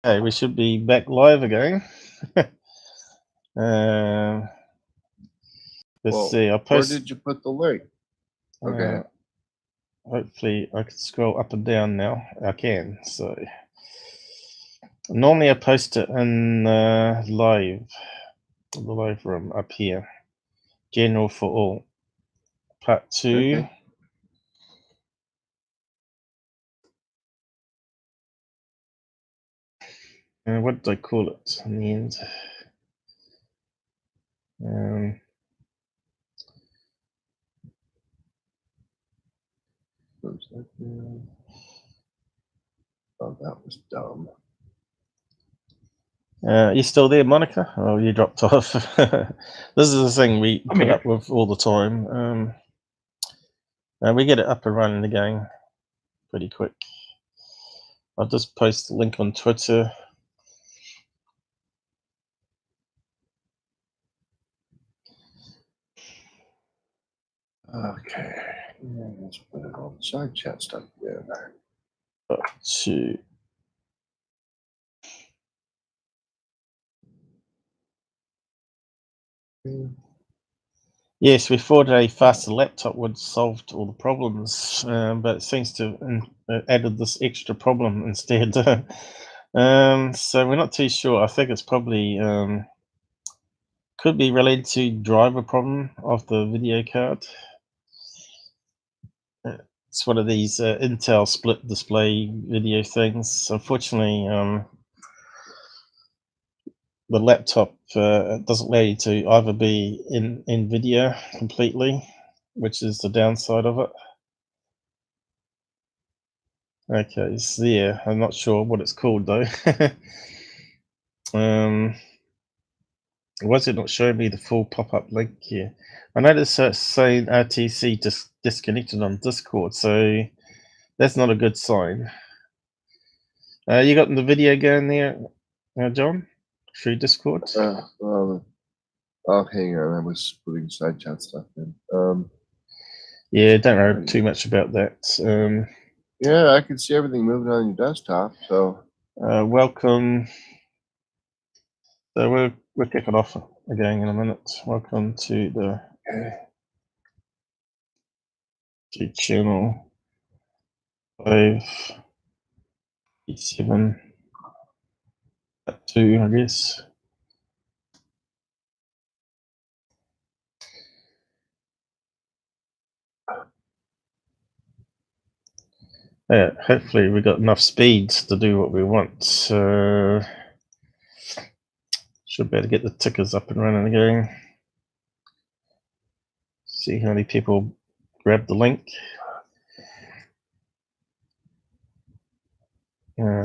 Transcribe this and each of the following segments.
Okay, we should be back live again. Let's see. I Where did you put the link? Okay. Hopefully, I can scroll up and down now. I can. So normally I post it in the live room up here. General for all. Part 2. Okay. What did I call it in the end? Oh, that was dumb. You still there, Monica? Oh, you dropped off. This is the thing we put up with all the time. We get it up and running again pretty quick. I'll just post the link on Twitter. Okay. Let's put it on the side chat stuff together. Two. Yes, we thought a faster laptop would solve all the problems, but it seems to have added this extra problem instead. So we're not too sure. I think it's probably could be related to driver problem of the video card. It's one of these Intel split display video things. Unfortunately, the laptop doesn't allow you to either be in NVIDIA completely, which is the downside of it. Okay, it's there. I'm not sure what it's called though. Why is it not showing me the full pop-up link here? I noticed it's saying RTC disconnected on Discord, so that's not a good sign. You got the video going there, John? Through Discord? Oh, hang on. I was putting side chat stuff in. Yeah, don't know too much about that. Yeah, I can see everything moving on your desktop. So welcome. So we're kicking off again in a minute. Welcome to the channel 5.7 2, I guess. Hopefully we got enough speed to do what we want. Should be able to get the tickers up and running again. See how many people grab the link.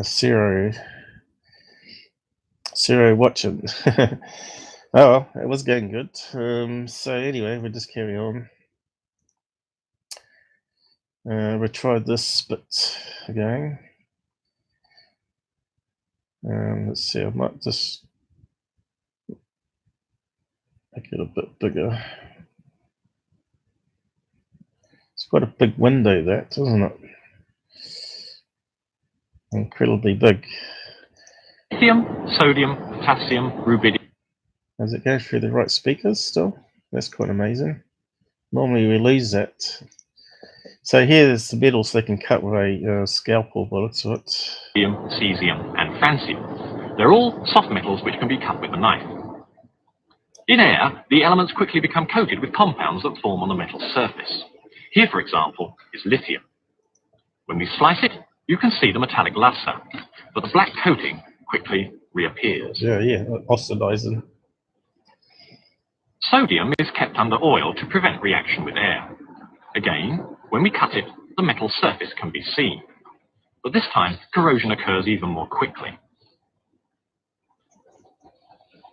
Zero watching. Oh well, it was going good. So anyway, we'll just carry on. We tried this bit again. Let's see, I might just make it a bit bigger. It's quite a big window, that, isn't it? Incredibly big. Lithium, sodium, potassium, rubidium. Does it go through the right speakers still? That's quite amazing. Normally we lose that. So here's the metals they can cut with a scalpel by the looks of it. Cesium, and francium. They're all soft metals which can be cut with a knife. In air, the elements quickly become coated with compounds that form on the metal surface. Here, for example, is lithium. When we slice it, you can see the metallic luster, but the black coating quickly reappears. Yeah, oxidizing. Sodium is kept under oil to prevent reaction with air. Again, when we cut it, the metal surface can be seen. But this time, corrosion occurs even more quickly.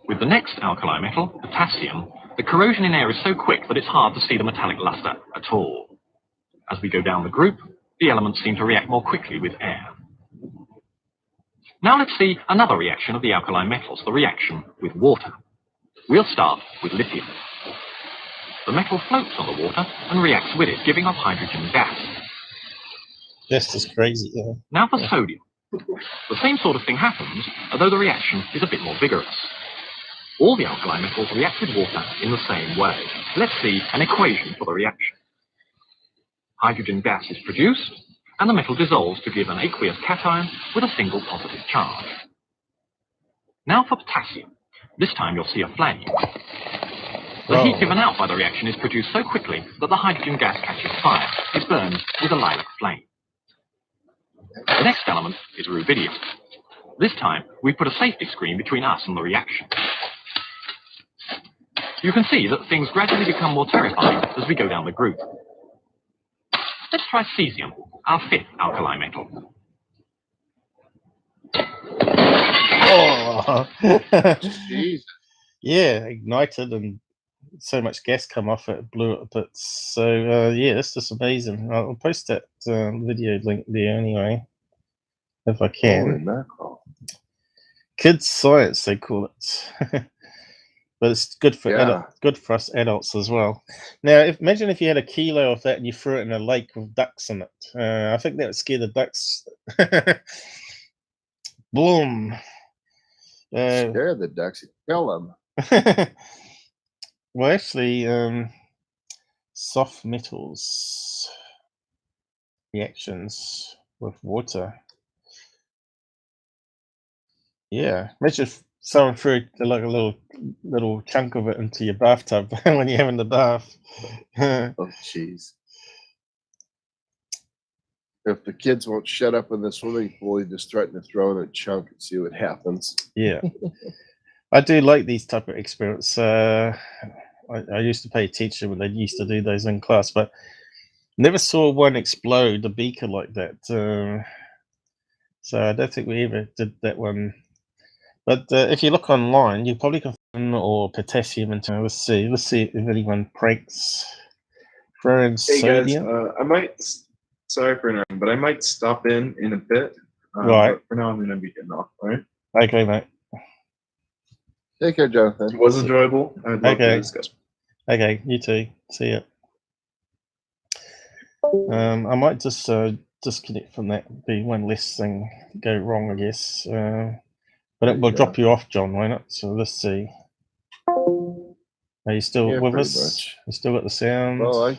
With the next alkali metal, potassium, the corrosion in air is so quick that it's hard to see the metallic luster at all. As we go down the group, the elements seem to react more quickly with air. Now let's see another reaction of the alkali metals, the reaction with water. We'll start with lithium. The metal floats on the water and reacts with it, giving off hydrogen gas. Just as crazy, yeah. Now for sodium. The same sort of thing happens, although the reaction is a bit more vigorous. All the alkali metals react with water in the same way. Let's see an equation for the reaction. Hydrogen gas is produced, and the metal dissolves to give an aqueous cation with a single positive charge. Now for potassium. This time you'll see a flame. The heat given out by the reaction is produced so quickly that the hydrogen gas catches fire. It burns with a lilac flame. The next element is rubidium. This time, we put a safety screen between us and the reaction. You can see that things gradually become more terrifying as we go down the group. Let's try cesium, our fifth alkali metal. Oh. Jesus. Yeah, ignited and so much gas come off it, blew it a bit. So yeah, that's just amazing. I'll post that video link there anyway, if I can. Holy mackerel. Kids science, they call it. But it's good for good for us adults as well. Now, imagine if you had a kilo of that and you threw it in a lake with ducks in it. I think that would scare the ducks. Boom. Scare the ducks and kill them. Well, actually, soft metals reactions with water. Yeah, imagine if someone threw like a little chunk of it into your bathtub when you're having the bath. Oh, jeez. If the kids won't shut up in the swimming pool, you just threaten to throw in a chunk and see what happens. Yeah. I do like these type of experiments. I used to pay attention when they used to do those in class, but never saw one explode, a beaker like that. So I don't think we ever did that one. But if you look online, you probably can find or potassium into. Let's see if anyone pranks. Throw in Hey sodium. guys, I might. Sorry for interrupting, but I might stop in a bit. Right. But for now, I'm going to be getting off. All right. Okay, mate. Take care, Jonathan. It was enjoyable. I'd love to discuss. Okay, you too. See ya. I might just disconnect from that. Be one less thing go wrong, I guess. But it will drop you off, John, won't it? So let's see. Are you still with us? Much. You still got the sound? Well, I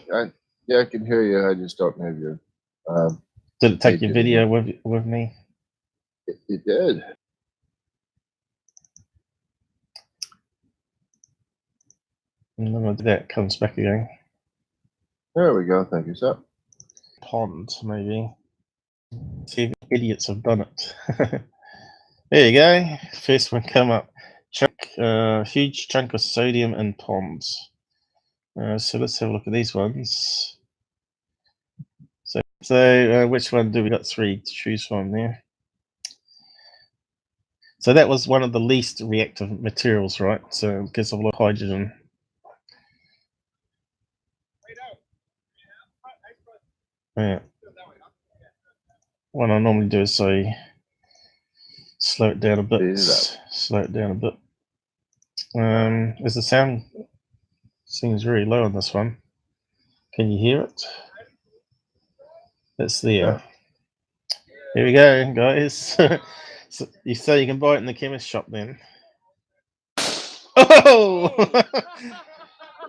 can hear you. I just don't have your. Did it take your video with me? It did. And then that comes back again. There we go. Thank you, sir. Pond, maybe. See if idiots have done it. There you go. First one come up. Huge chunk of sodium in ponds. So let's have a look at these ones. So which one do we got? 3 to choose from there. So that was one of the least reactive materials, right? So because of a lot of hydrogen. Yeah. What I normally do is I slow it down a bit. Slow it down a bit. As the sound seems very low on this one. Can you hear it? It's there. Yeah. Here we go, guys. So you say you can buy it in the chemist shop then. Oh!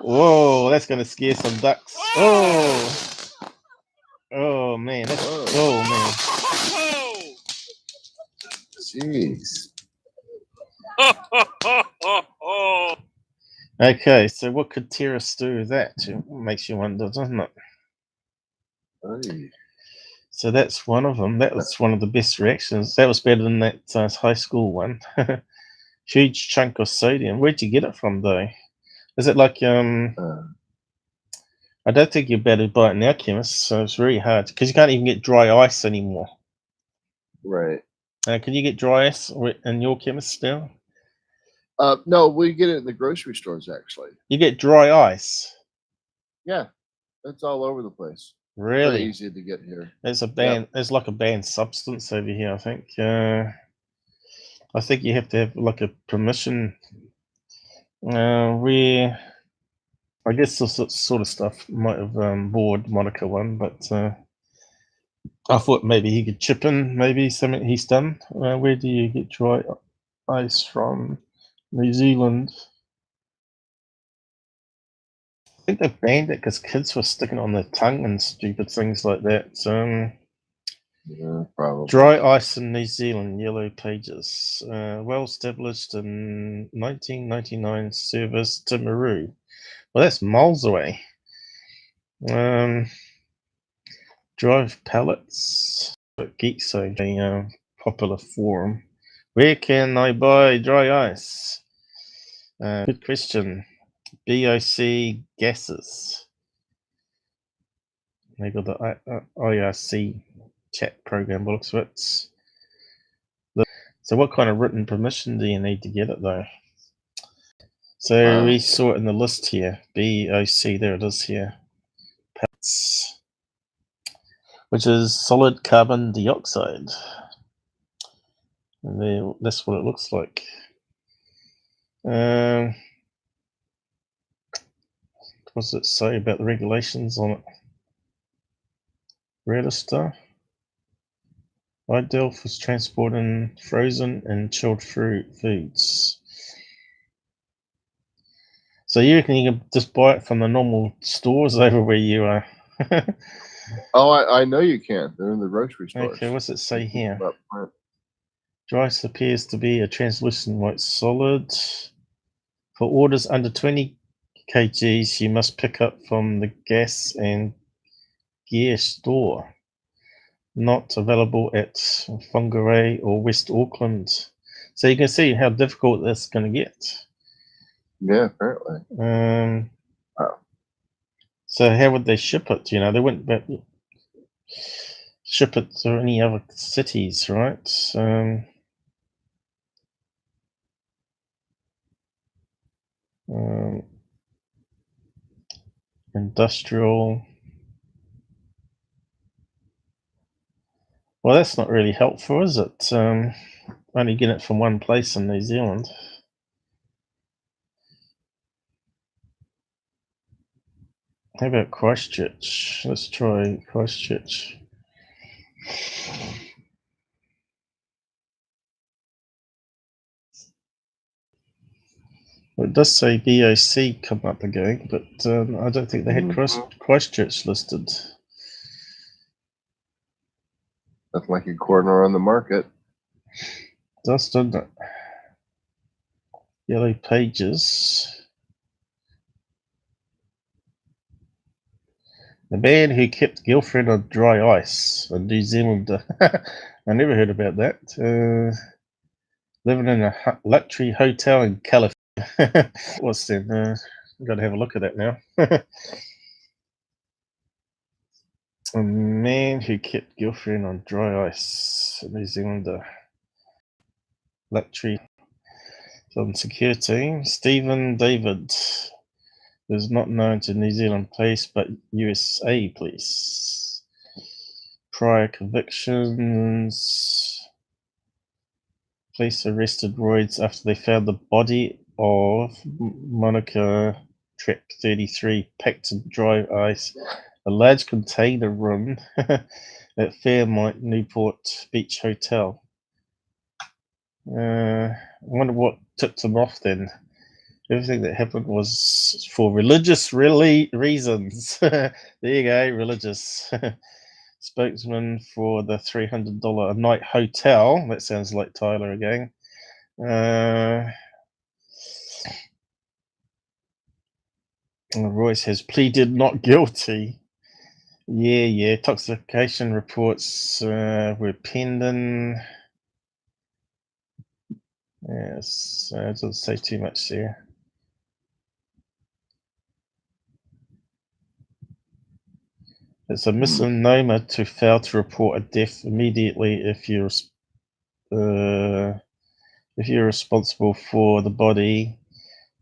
Whoa, that's going to scare some ducks. Oh! Oh, man. Oh, man. Jeez. Okay, so what could Terrace do with that? It makes you wonder, doesn't it? Hey. So that's one of them. That was one of the best reactions. That was better than that high school one. Huge chunk of sodium. Where'd you get it from, though? Is it like I don't think you're better to buy it in our chemists, so it's very hard because you can't even get dry ice anymore. Right. Can you get dry ice in your chemist still? No, we get it in the grocery stores, actually. You get dry ice? Yeah, it's all over the place. Really? Very easy to get here. There's a ban. There's like a banned substance over here, I think. I think you have to have like a permission. Where I guess this sort of stuff might have bored Monica one, but I thought maybe he could chip in, maybe something he's done. Where do you get dry ice from? New Zealand. I think they banned it because kids were sticking it on their tongue and stupid things like that. Yeah, probably. Dry ice in New Zealand, Yellow Pages. Well established in 1999, service Timaru. Well, that's miles away. Drive pallets. Geek Zone, a popular forum. Where can I buy dry ice? Good question. BOC gases. They got the IRC chat program, looks of it. So what kind of written permission do you need to get it though? So we saw it in the list here. BOC, there it is here. Pellets, which is solid carbon dioxide. And there, that's what it looks like. What does it say about the regulations on it? Register. Ideal for transporting frozen and chilled foods. So you reckon you can just buy it from the normal stores over where you are? Oh, I know you can. They're in the grocery stores. Okay, what's it say here? Dry ice appears to be a translucent white solid. For orders under 20 kgs, you must pick up from the gas and gear store. Not available at Whangarei or West Auckland. So you can see how difficult this is going to get. Yeah, apparently. Wow. So how would they ship it? You know, they wouldn't ship it to any other cities, right? Industrial. Well, that's not really helpful, is it? Only get it from one place in New Zealand. How about Christchurch? Let's try Christchurch. Well, it does say BOC come up again, but I don't think they had Christchurch listed. That's like a corner on the market. It does, doesn't it? Yellow Pages. The man who kept girlfriend on dry ice, a New Zealander. I never heard about that. Living in a luxury hotel in California. What's then? I've got to have a look at that now. A man who kept girlfriend on dry ice, a New Zealander. Luxury. From security, Stephen David is not known to New Zealand police but USA police. Prior convictions. Police arrested Royds after they found the body of Monica Trap 33 packed in dry ice, a large container room at Fairmont Newport Beach Hotel. I wonder what tipped them off then. Everything that happened was for religious reasons. There you go, religious. Spokesman for the $300 a night hotel. That sounds like Tyler again. Royce has pleaded not guilty. Yeah. Intoxication reports were pending. Yes, it doesn't say too much there. It's a misnomer to fail to report a death immediately if you're responsible for the body.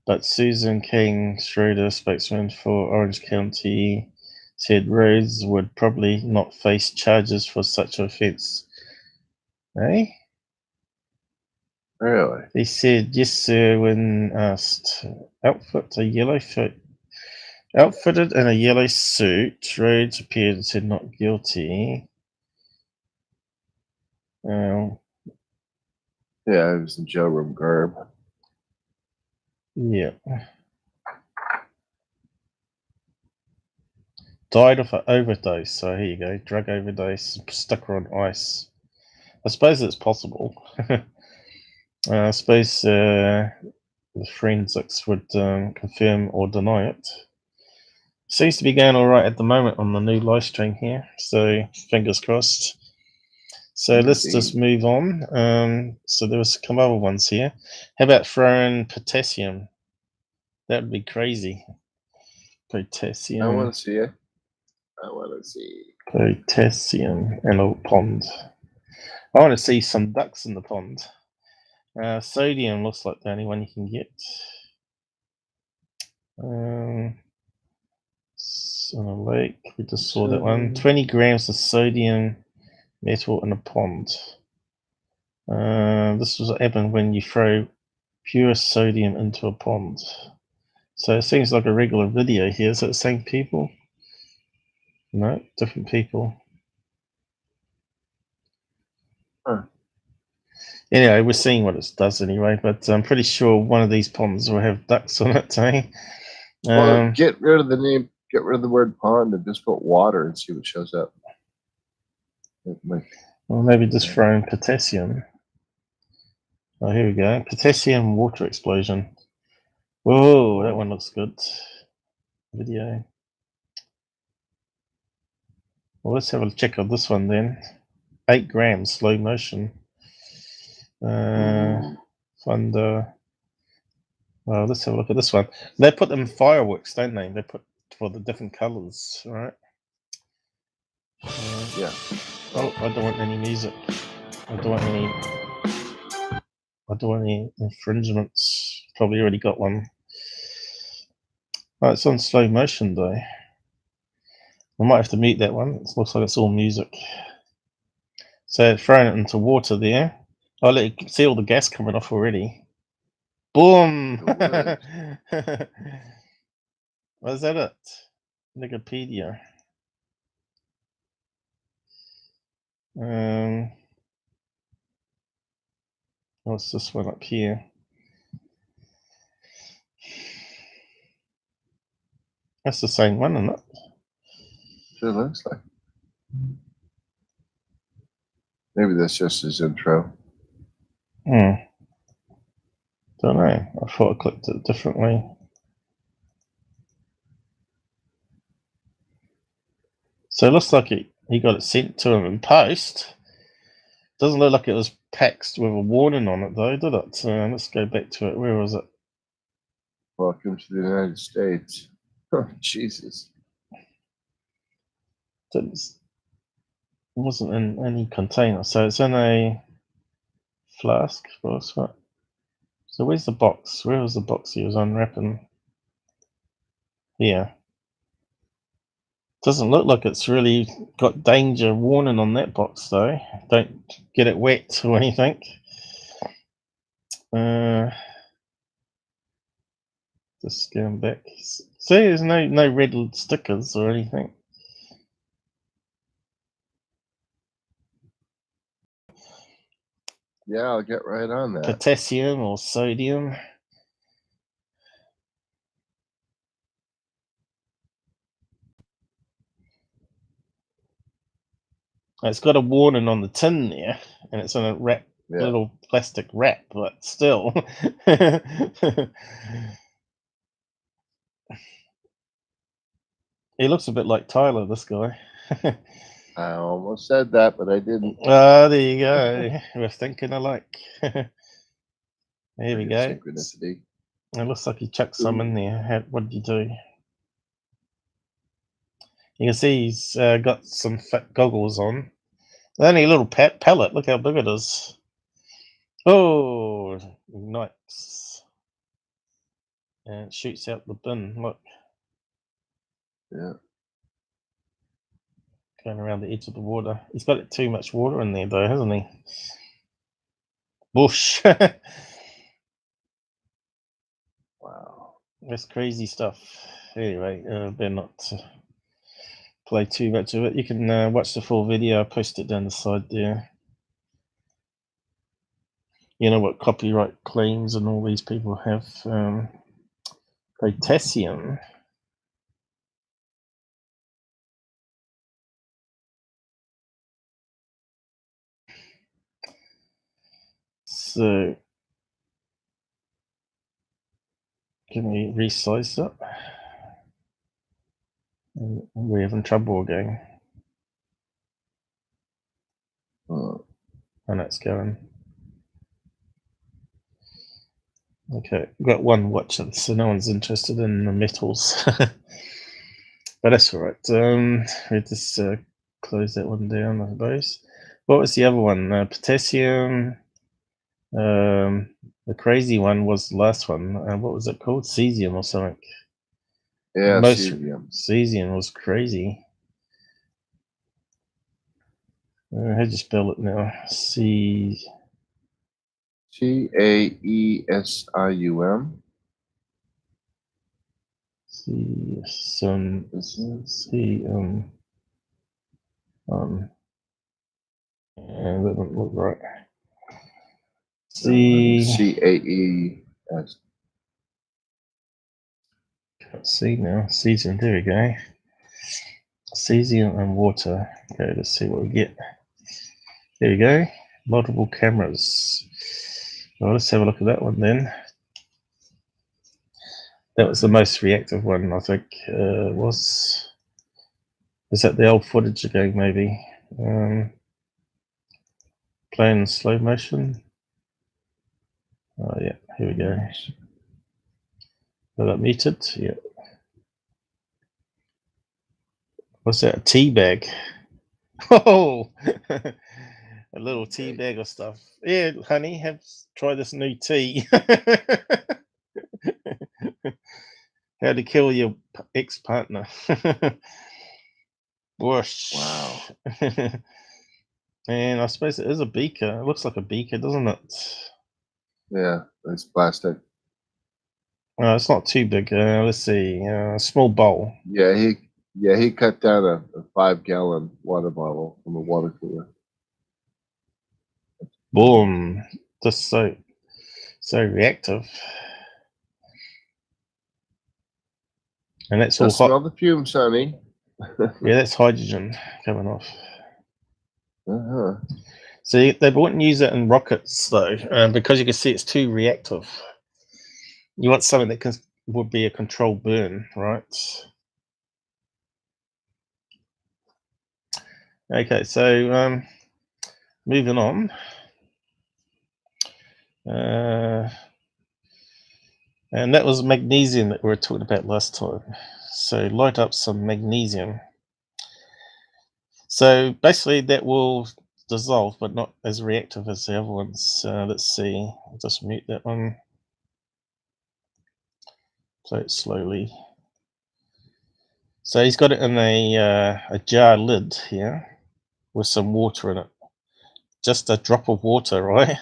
But Susan King Schroeder, spokesman for Orange County, said Rhodes would probably not face charges for such offence. Eh? Really? He said, yes, sir, when asked. Outfitted in a yellow suit, Rhodes appeared and said not guilty. Yeah, it was in jail room garb. Yeah. Died of an overdose. So here you go. Drug overdose. Stuck her on ice. I suppose it's possible. I suppose the forensics would confirm or deny it. Seems to be going all right at the moment on the new live stream here. So fingers crossed. So let's just move on. So there was some other ones here. How about throwing potassium? That would be crazy. Potassium. I want to see it. I want to see. Potassium in a pond. I want to see some ducks in the pond. Sodium looks like the only one you can get. On a lake, we just saw that one. 20 grams of sodium metal in a pond. This was what happened when you throw pure sodium into a pond. So it seems like a regular video here. Is it the same people? No, different people. Huh. Anyway, we're seeing what it does anyway, but I'm pretty sure one of these ponds will have ducks on it, eh? Well, get rid of the name, get rid of the word pond and just put water and see what shows up. Well, maybe just throw in potassium. Oh, here we go. Potassium water explosion. Whoa, that one looks good. Video. Well, let's have a check on this one then. 8 grams, slow motion. Thunder. Well, let's have a look at this one. They put them in fireworks, don't they? They put for the different colors, right? Yeah. Oh, I don't want any music. I don't want any infringements. Probably already got one. Oh, it's on slow motion though. I might have to mute that one. It looks like it's all music. So throwing it into water there. Oh, look, you see all the gas coming off already. Boom! Was that it? Wikipedia. What's this one up here? That's the same one, isn't it? Sure looks like. Maybe that's just his intro. Don't know. I thought I clicked it differently. So it looks like he got it sent to him in post. Doesn't look like it was packed with a warning on it though, did it? Let's go back to it. Where was it? Welcome to the United States. Oh, Jesus. It wasn't in any container, so it's in a flask. What? So where's the box? Where was the box he was unwrapping? Here. Doesn't look like it's really got danger warning on that box though. Don't get it wet or anything. Just going back. See, there's no red stickers or anything. Yeah, I'll get right on that. Potassium or sodium. It's got a warning on the tin there, and it's in a little plastic wrap, but still. He looks a bit like Tyler, this guy. I almost said that, but I didn't. Ah, there you go. We're thinking alike. There we go. Synchronicity. It looks like he chucked some in there. What did you do? You can see he's got some fat goggles on. Only a little pellet. Look how big it is. Oh, ignites. And it shoots out the bin. Look. Yeah. Going around the edge of the water. He's got too much water in there though, hasn't he? Bush. Wow. That's crazy stuff. Anyway, better not play too much of it. You can watch the full video. I posted it down the side there. you know what copyright claims and all these people have. Potassium. So can we resize that? We're having trouble again. And it's going. Okay, we've got one watcher, so no one's interested in the metals. But that's all right. We just close that one down, I suppose. What was the other one? Potassium. The crazy one was the last one. What was it called? Cesium or something. Yeah, Cesium. Cesium was crazy. How'd you spell it now? Caesium. Yeah, that doesn't look right. CAES. Can't see now. Cesium, there we go. Cesium and water. Okay, let's see what we get. There we go. Multiple cameras. Well, let's have a look at that one then. That was the most reactive one, I think. Was that the old footage again, maybe? Playing in slow motion. Oh yeah, here we go. Got that muted? Yeah. What's that? A tea bag? Oh, a little tea bag of stuff. Yeah, honey, try this new tea. How to kill your ex-partner. Whoosh. Wow. And I suppose it is a beaker. It looks like a beaker, doesn't it? Yeah, it's plastic. It's not too big. Let's see. A small bowl. Yeah, he cut down a 5-gallon water bottle from a water cooler. Boom. Just so reactive. And that's all hot. Smell the fumes, honey. Yeah, that's hydrogen coming off. Uh-huh. See, they wouldn't use it in rockets though, because you can see it's too reactive. You want something that would be a controlled burn, right? Okay, so moving on. And that was magnesium that we were talking about last time. So light up some magnesium. So basically that will dissolve, but not as reactive as the other ones. Let's see. I'll just mute that one. Play it slowly. So he's got it in a jar lid here with some water in it. Just a drop of water, right?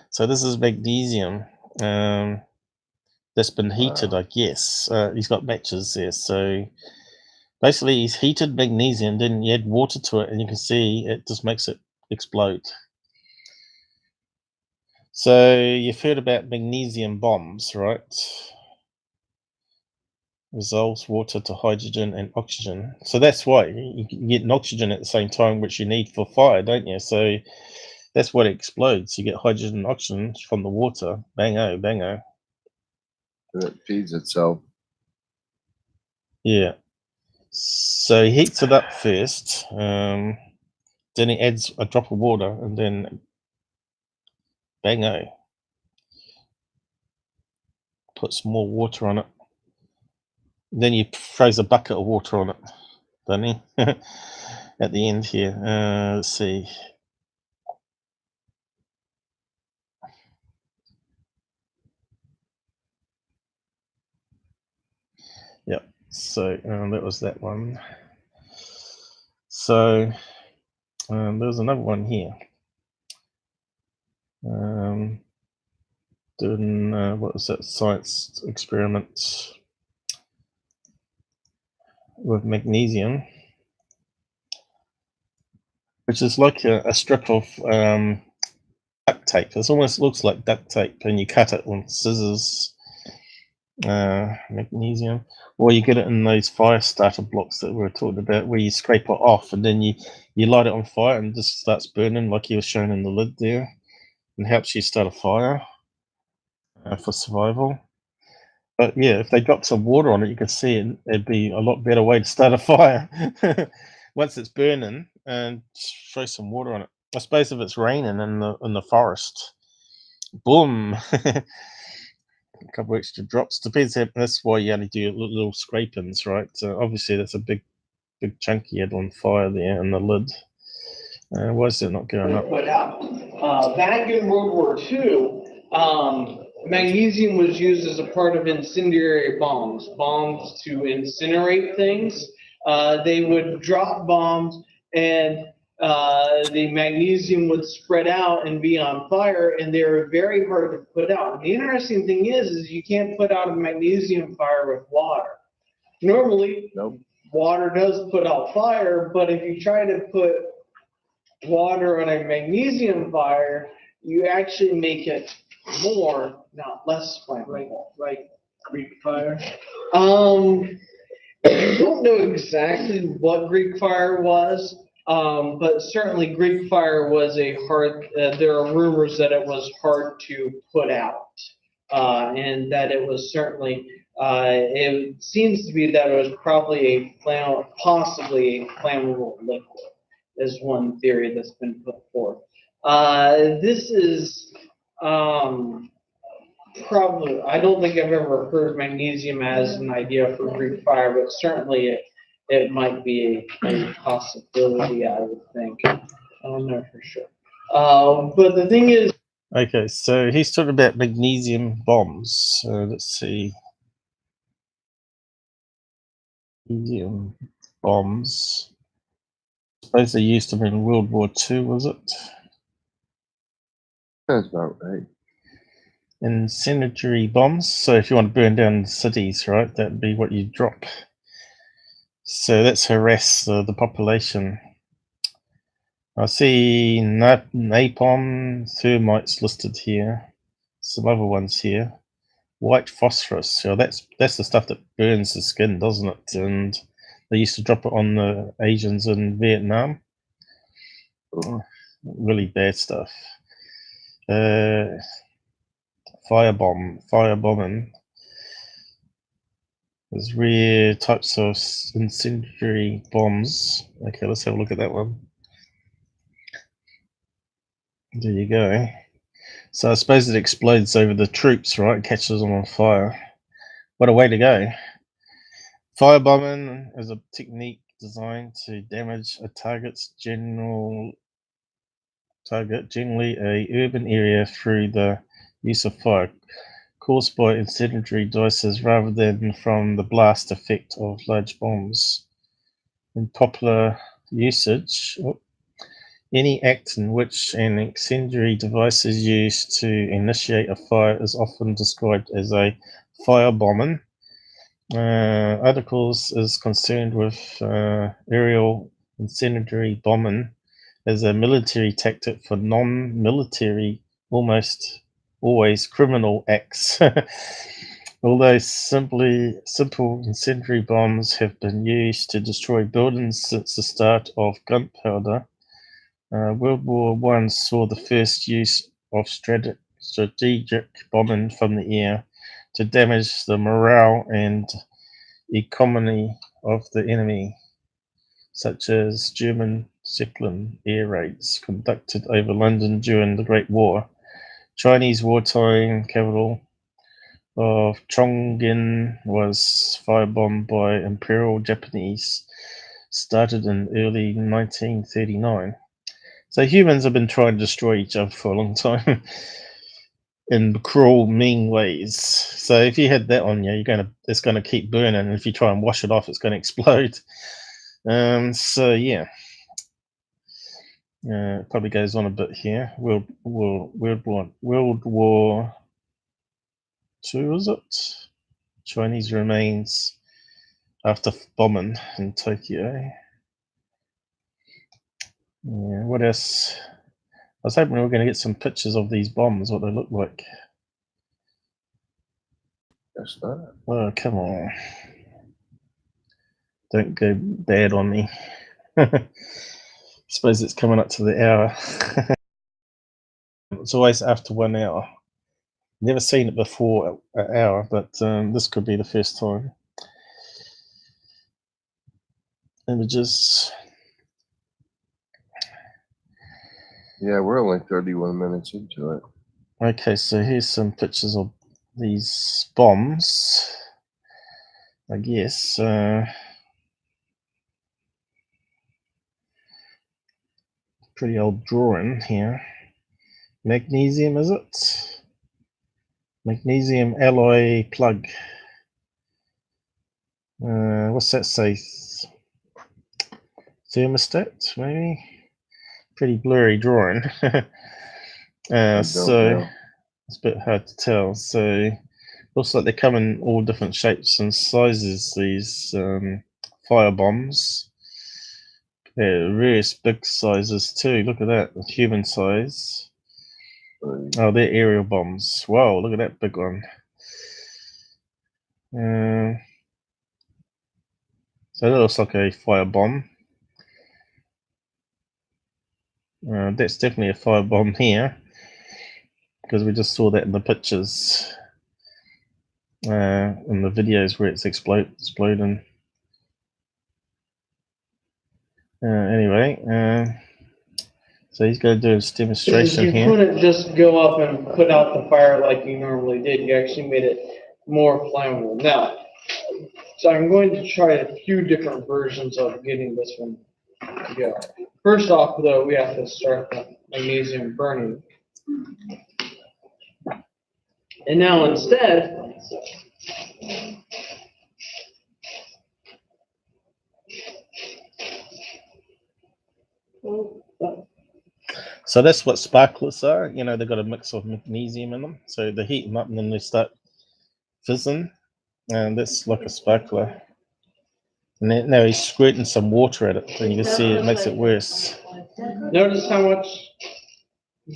So this is magnesium that's been heated, I guess. He's got matches there. So basically he's heated magnesium, then you add water to it, and you can see it just makes it explode. So you've heard about magnesium bombs, right? Resolves water to hydrogen and oxygen. So that's why you get an oxygen at the same time, which you need for fire, don't you? So that's what it explodes. You get hydrogen and oxygen from the water. Bango, bango. And it feeds itself. Yeah. So he heats it up first. Then he adds a drop of water, and then bango. Puts more water on it. Then he throws a bucket of water on it, doesn't he? At the end here. Let's see. Yep. So that was that one. So there's another one here. Doing what was that science experiment with magnesium, which is like a strip of duct tape. It almost looks like duct tape, and you cut it with scissors, magnesium, or you get it in those fire starter blocks that we were talking about, where you scrape it off and then you light it on fire and it just starts burning, like you were shown in the lid there, and helps you start a fire for survival. But yeah, if they drop some water on it, you can see it'd be a lot better way to start a fire. Once it's burning, and throw some water on it. I suppose if it's raining in the forest, boom, a couple extra drops. Depends. That's why you only do little scrapings, right? So obviously that's a big chunk you had on fire there in the lid. Why is it not going up? Put out. Back in World War II, magnesium was used as a part of incendiary bombs to incinerate things. They would drop bombs, and the magnesium would spread out and be on fire, and they were very hard to put out. And the interesting thing is you can't put out a magnesium fire with water. Normally, Nope. Water does put out fire, but if you try to put water on a magnesium fire, you actually make it more, not less flammable. Like Greek fire. I don't know exactly what Greek fire was, but certainly Greek fire was a hard. There are rumors that it was hard to put out, and that it was certainly. It seems to be that it was probably possibly a flammable liquid, is one theory that's been put forth. This is probably, I don't think I've ever heard magnesium as an idea for Greek fire, but certainly it might be a possibility, I would think. I don't know for sure. But the thing is, okay, so he's talking about magnesium bombs. So let's see. Magnesium bombs. I suppose they used them in World War II, was it? That's about right. Incendiary bombs. So if you want to burn down cities, right, that'd be what you drop. So that's harass the population. I see napalm, thermites listed here. Some other ones here. White phosphorus. So that's the stuff that burns the skin, doesn't it? And they used to drop it on the Asians in Vietnam. Oh, really bad stuff. Firebombing. There's rare types of incendiary bombs. Okay, let's have a look at that one. There you go. So I suppose it explodes over the troops, right? It catches them on fire. What a way to go. Firebombing is a technique designed to damage a generally a urban area through the use of fire caused by incendiary devices rather than from the blast effect of large bombs. In popular usage, any act in which an incendiary device is used to initiate a fire is often described as a firebombing. Articles is concerned with aerial incendiary bombing as a military tactic for non-military, almost always criminal acts. Although simple incendiary bombs have been used to destroy buildings since the start of gunpowder, World War I saw the first use of strategic bombing from the air to damage the morale and economy of the enemy, such as German Zeppelin air raids conducted over London during the Great War. Chinese wartime capital of Chongqing was firebombed by Imperial Japanese, started in early 1939. So humans have been trying to destroy each other for a long time in cruel, mean ways. So if you had that on you, it's gonna keep burning, and if you try and wash it off, it's gonna explode. So yeah. It probably goes on a bit here. World War II, is it? Chinese remains after bombing in Tokyo. Yeah, what else? was hoping we were going to get some pictures of these bombs, what they look like. Guess not. Oh, come on. Don't go bad on me. Suppose it's coming up to the hour. It's always after 1 hour. Never seen it before an hour, but this could be the first time. Images. Yeah, we're only 31 minutes into it. Okay, so here's some pictures of these bombs. I guess. Pretty old drawing here. Magnesium, is it? Magnesium alloy plug. What's that say? Thermostat, maybe? Pretty blurry drawing. So it's a bit hard to tell. So looks like they come in all different shapes and sizes, these fire bombs. Various big sizes too. Look at that, the human size. Oh, they're aerial bombs. Wow, look at that big one. So that looks like a fire bomb. That's definitely a fire bomb here, because we just saw that in the pictures, in the videos where it's exploding. Anyway, so he's going to do his demonstration You here. couldn't just go up and put out the fire like you normally did. You actually made it more flammable. Now, so I'm going to try a few different versions of getting this one to go. First off, though, we have to start the magnesium burning. And now instead, so that's what sparklers are. You know, they've got a mix of magnesium in them. So they heat them up and then they start fizzing. And that's like a sparkler. And then, now he's squirting some water at it, and you can see it makes it worse. notice how much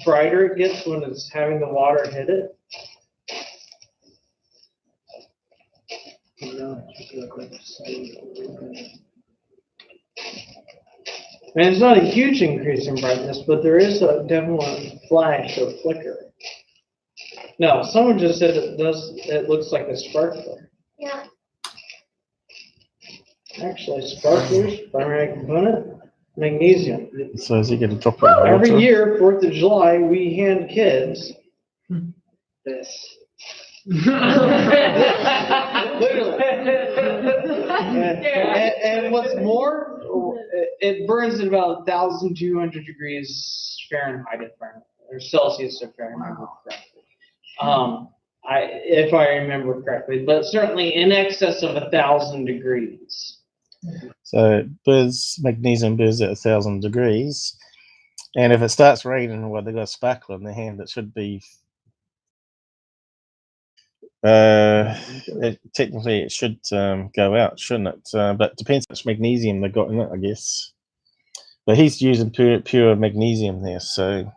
brighter it gets when it's having the water hit it. And it's not a huge increase in brightness, but there is a definite flash or flicker. No, someone just said it looks like a sparkler. Yeah. Actually, sparklers, primary component, magnesium. So is he going to drop it in water? Every year, 4th of July, we hand kids this. Literally. And what's more, it burns at about 1,200 degrees Fahrenheit, or Celsius if I remember correctly. If I remember correctly, but certainly in excess of 1,000 degrees. So magnesium burns at 1,000 degrees, and if it starts raining, well, they've got a sparkler in their hand, it should be. Technically, it should go out, shouldn't it? But it depends how much magnesium they got in it, I guess. But he's using pure magnesium there, so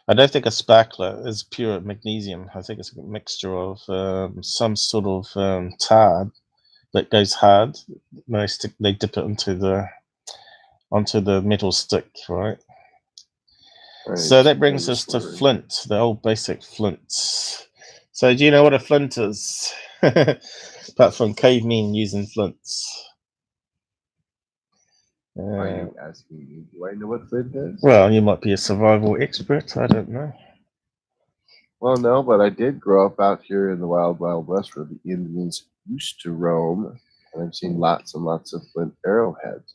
I don't think a sparkler is pure magnesium. I think it's a mixture of some sort of tar that goes hard. They dip it onto the metal stick, right? So that brings us to flint, the old basic flint. So do you know what a flint is? Apart from cavemen using flints. Are you asking me? Do I know what flint is? Well, you might be a survival expert. I don't know. Well, no, but I did grow up out here in the wild, wild west where the Indians used to roam, and I've seen lots and lots of flint arrowheads.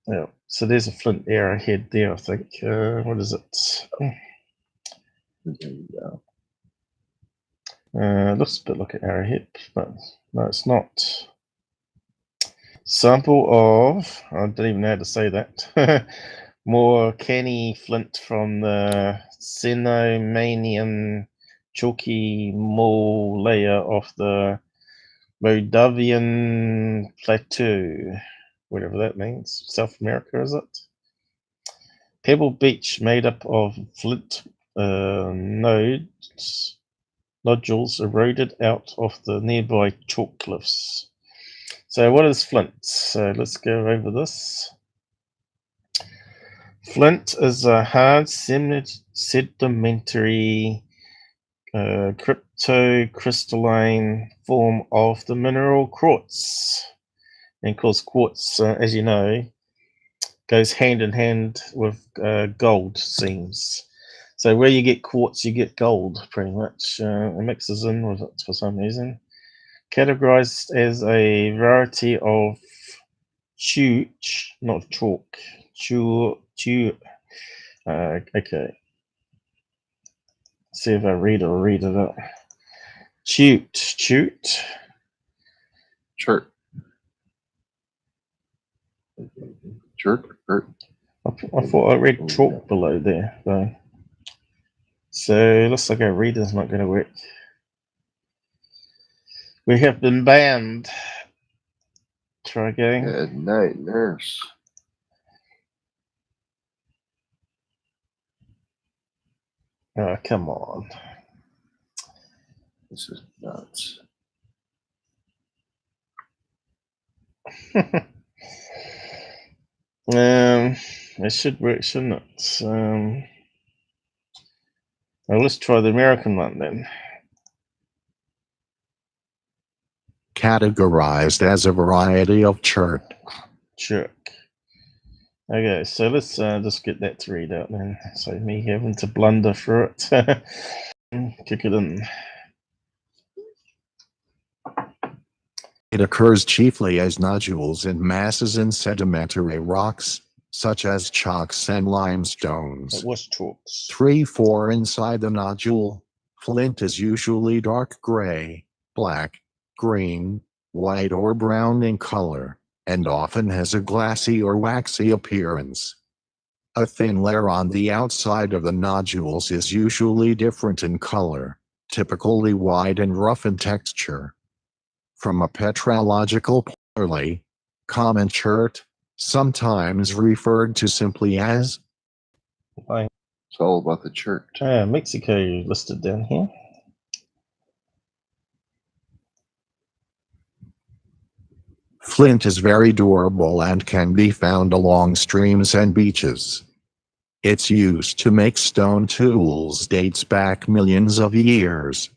Yeah. So there's a flint arrowhead there, I think. What is it? There you go. Looks a bit like an arrowhead, but no, it's not. Sample of, I don't even know how to say that, more canny flint from the Cenomanian chalky mole layer of the Moldavian Plateau, whatever that means. South America, is it? pebble beach made up of flint nodules eroded out of the nearby chalk cliffs. So what is flint? So let's go over this. Flint is a hard sedimentary cryptocrystalline form of the mineral quartz. And of course, quartz, as you know, goes hand in hand with gold seams. So where you get quartz, you get gold, pretty much. It mixes in with it for some reason. Categorized as a variety of not chalk. Okay. See if I read it out. Chert. Chert. I thought I read chalk below there, though. So looks like our reader's not going to work. We have been banned. Try again. Good night, nurse. Oh, come on. This is nuts. It should work, shouldn't it? Well, let's try the American one then. Categorized as a variety of chert. Okay, so let's just get that to read out then. So me having to blunder through it. Kick it in. It occurs chiefly as nodules in masses in sedimentary rocks, such as chalks and limestones. It was chalks. 3-4 inside the nodule. Flint is usually dark gray, black, green, white or brown in color, and often has a glassy or waxy appearance. A thin layer on the outside of the nodules is usually different in color, typically white and rough in texture. From a petrological poorly common chert, sometimes referred to simply as. It's all about the chert. Mexico listed down here. Flint is very durable and can be found along streams and beaches. Its use to make stone tools dates back millions of years.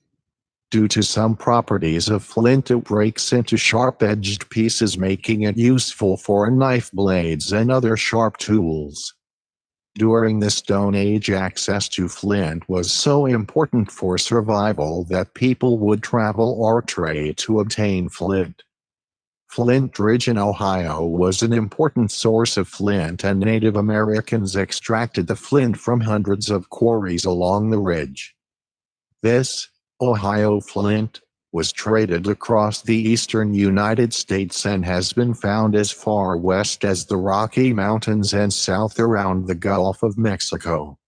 Due to some properties of flint, it breaks into sharp-edged pieces, making it useful for knife blades and other sharp tools. During the Stone Age, access to flint was so important for survival that people would travel or trade to obtain flint. Flint Ridge in Ohio was an important source of flint, and Native Americans extracted the flint from hundreds of quarries along the ridge. This Ohio flint was traded across the eastern United States and has been found as far west as the Rocky Mountains and south around the Gulf of Mexico.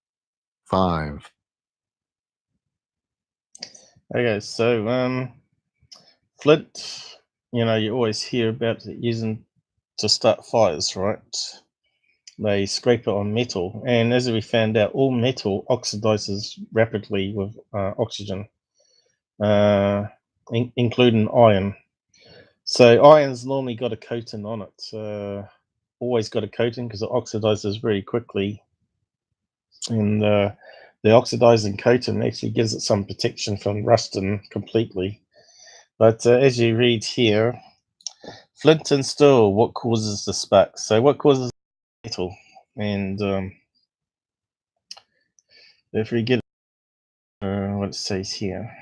5. Okay, so flint, you always hear about it using to start fires, right? They scrape it on metal, and as we found out, all metal oxidizes rapidly with oxygen. Including iron. So iron's normally got a coating on it. Always got a coating because it oxidizes very quickly. And the oxidizing coating actually gives it some protection from rusting completely. But as you read here, flint and steel, what causes the spark? So what causes metal? And if we get what it says here.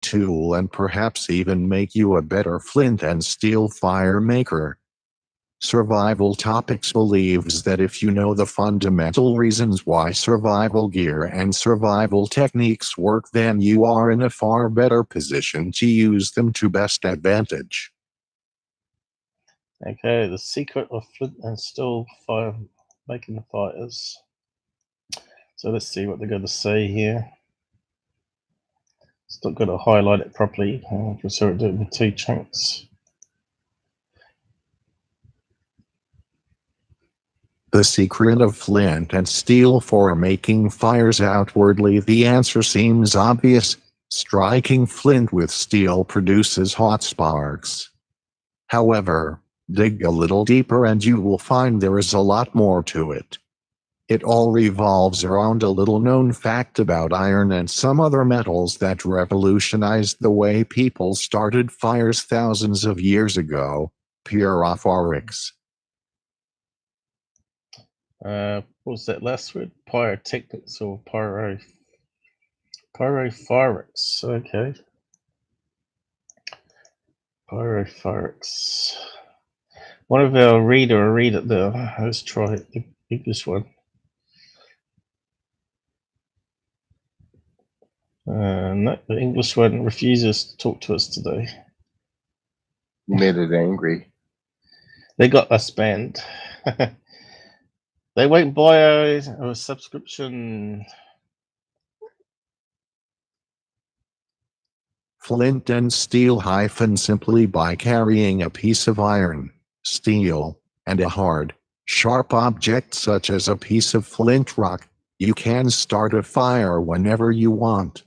Tool and perhaps even make you a better flint and steel fire maker. Survival Topics believes that if you know the fundamental reasons why survival gear and survival techniques work, then you are in a far better position to use them to best advantage. Okay, the secret of flint and steel fire making the fires. So let's see what they're going to say here. Still got to highlight it properly. So it do it in 2 chunks. The secret of flint and steel for making fires outwardly. The answer seems obvious. Striking flint with steel produces hot sparks. However, dig a little deeper and you will find there is a lot more to it. It all revolves around a little-known fact about iron and some other metals that revolutionized the way people started fires thousands of years ago: pyrophorics. What was that last word? Pyrotechnics or pyrophorics. Okay. Pyrophorics. One of our reader will read it there. Let's try the English one. No, the English one refuses to talk to us today. You made it angry. They got us banned. They won't buy a subscription. Flint and steel - simply by carrying a piece of iron, steel, and a hard, sharp object such as a piece of flint rock, you can start a fire whenever you want.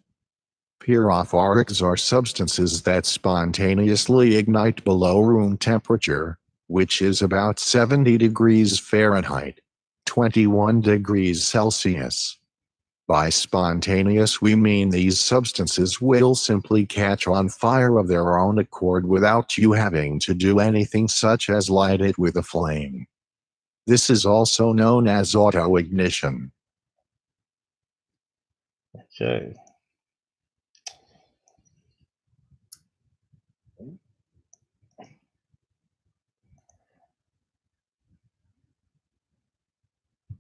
Pyrophorics are substances that spontaneously ignite below room temperature, which is about 70 degrees Fahrenheit, 21 degrees Celsius. By spontaneous we mean these substances will simply catch on fire of their own accord without you having to do anything such as light it with a flame. This is also known as auto-ignition. Okay.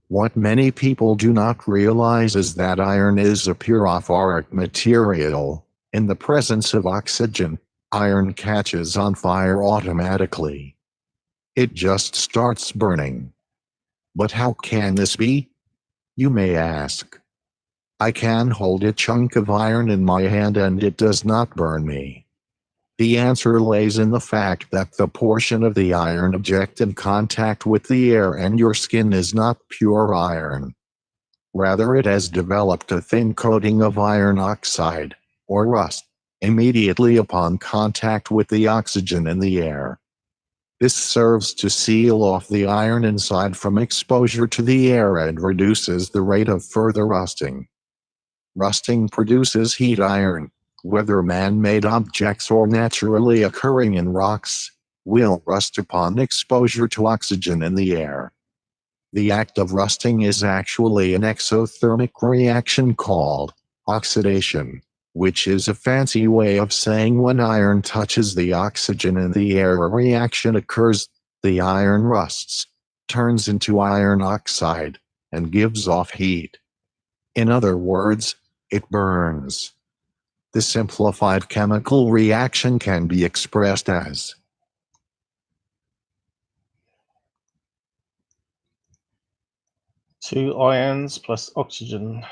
What many people do not realize is that iron is a pyrophoric material. In the presence of oxygen, iron catches on fire automatically. It just starts burning. But how can this be? You may ask. I can hold a chunk of iron in my hand and it does not burn me. The answer lays in the fact that the portion of the iron object in contact with the air and your skin is not pure iron. Rather, it has developed a thin coating of iron oxide, or rust, immediately upon contact with the oxygen in the air. This serves to seal off the iron inside from exposure to the air and reduces the rate of further rusting. Rusting produces heat. Iron, whether man-made objects or naturally occurring in rocks, will rust upon exposure to oxygen in the air. The act of rusting is actually an exothermic reaction called oxidation, which is a fancy way of saying when iron touches the oxygen in the air a reaction occurs, the iron rusts, turns into iron oxide, and gives off heat. In other words, it burns. The simplified chemical reaction can be expressed as 2 ions plus oxygen.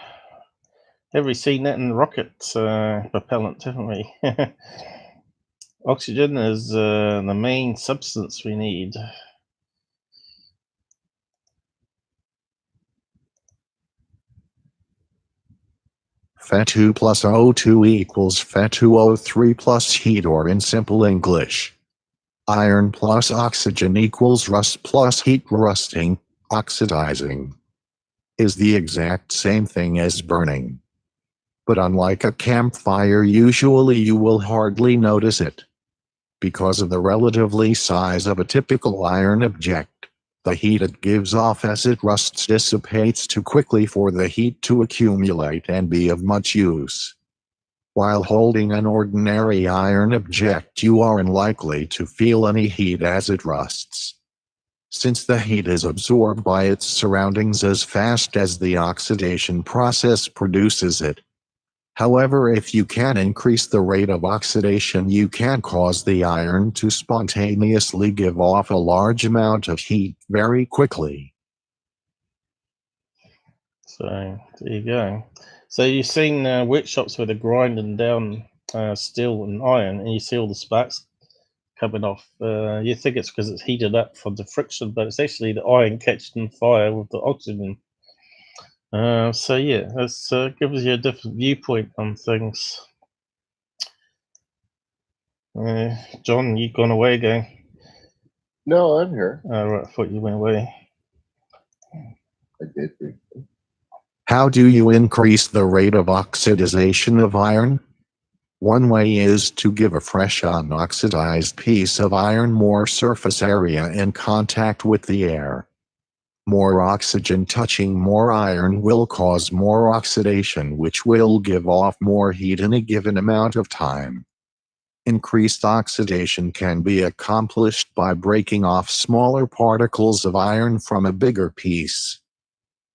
Have we seen that in rocket propellant, haven't we? Oxygen is the main substance we need. Fe2 plus O2 equals Fe2O3 plus heat, or in simple English, iron plus oxygen equals rust plus heat. Rusting, oxidizing, is the exact same thing as burning. But unlike a campfire, usually you will hardly notice it. Because of the relatively size of a typical iron object, the heat it gives off as it rusts dissipates too quickly for the heat to accumulate and be of much use. While holding an ordinary iron object, you are unlikely to feel any heat as it rusts, since the heat is absorbed by its surroundings as fast as the oxidation process produces it. However, if you can increase the rate of oxidation, you can cause the iron to spontaneously give off a large amount of heat very quickly. So there you go. So you've seen workshops where they're grinding down steel and iron, and you see all the sparks coming off. You think it's because it's heated up from the friction, but it's actually the iron catching fire with the oxygen. So yeah, it gives you a different viewpoint on things. John, you gone away again? No, I'm here. Right, I thought you went away. I did briefly. How do you increase the rate of oxidization of iron? One way is to give a fresh unoxidized piece of iron more surface area in contact with the air. More oxygen touching more iron will cause more oxidation, which will give off more heat in a given amount of time. Increased oxidation can be accomplished by breaking off smaller particles of iron from a bigger piece.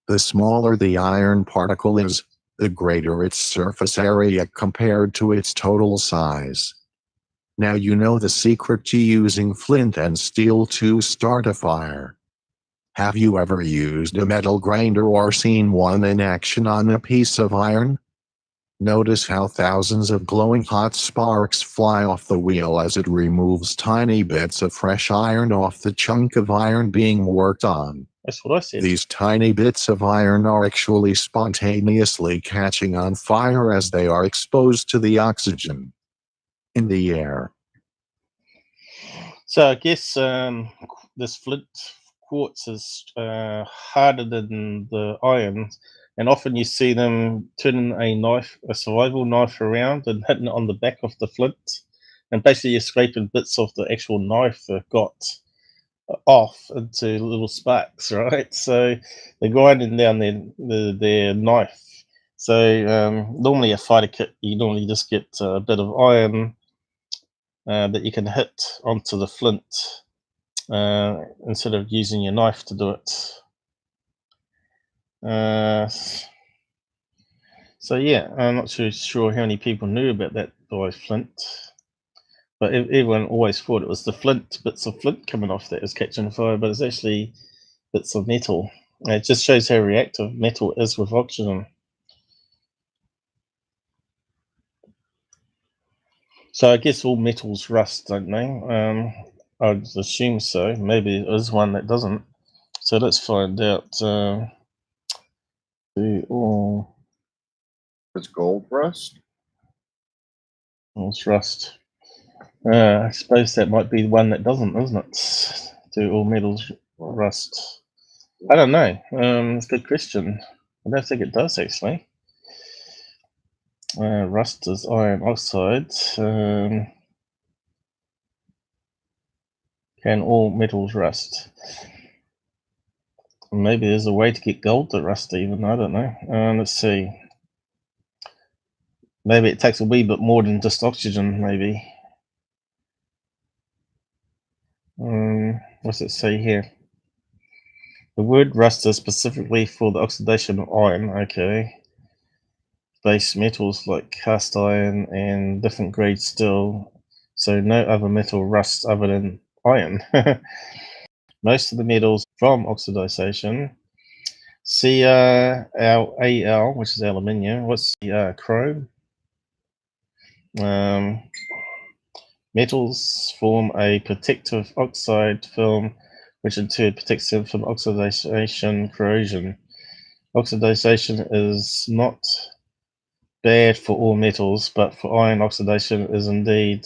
The smaller the iron particle is, the greater its surface area compared to its total size. Now you know the secret to using flint and steel to start a fire. Have you ever used a metal grinder or seen one in action on a piece of iron? Notice how thousands of glowing hot sparks fly off the wheel as it removes tiny bits of fresh iron off the chunk of iron being worked on. That's what I said. These tiny bits of iron are actually spontaneously catching on fire as they are exposed to the oxygen in the air. So I guess this flint quartz is harder than the iron, and often you see them turning a survival knife around and hitting it on the back of the flint, and basically you're scraping bits of the actual knife they've got off into little sparks, right? So they're grinding down their knife. So normally a fighter kit, you normally just get a bit of iron that you can hit onto the flint instead of using your knife to do it. So yeah, I'm not too sure how many people knew about that by flint, but everyone always thought it was the bits of flint coming off that is catching fire, but it's actually bits of metal. It just shows how reactive metal is with oxygen. So I guess all metals rust, don't they? I'd assume so. Maybe there is one that doesn't. So let's find out. It's gold rust? It's rust. I suppose that might be the one that doesn't, isn't it? Do all metals rust? I don't know. It's a good question. I don't think it does, actually. Rust is iron oxide. Can all metals rust? Maybe there's a way to get gold to rust even. I don't know. Let's see. Maybe it takes a wee bit more than just oxygen, maybe. What's it say here? The word rust is specifically for the oxidation of iron, okay. Base metals like cast iron and different grade steel, so no other metal rusts other than iron. Most of the metals from oxidization. Al, which is aluminium. What's the chrome? Metals form a protective oxide film, which in turn protects them from oxidation corrosion. Oxidization is not bad for all metals, but for iron, oxidation is indeed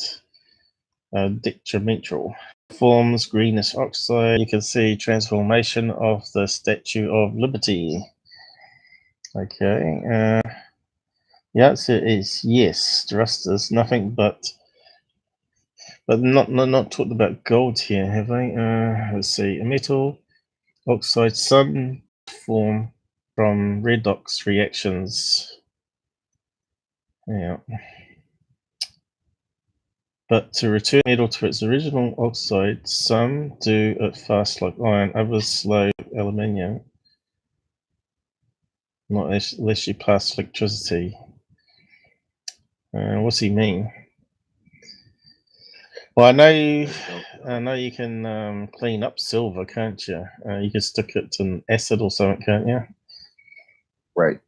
detrimental. Forms greenish oxide. You can see transformation of the Statue of Liberty. Okay. The answer is yes. The rest is nothing but not talked about gold here, have they? Let's see. A metal oxide, some form from redox reactions. Yeah. But to return metal to its original oxide, some do it fast like iron, others slow aluminium. Not unless you pass electricity. What's he mean? Well, I know you can clean up silver, can't you? You can stick it in acid or something, can't you? Right.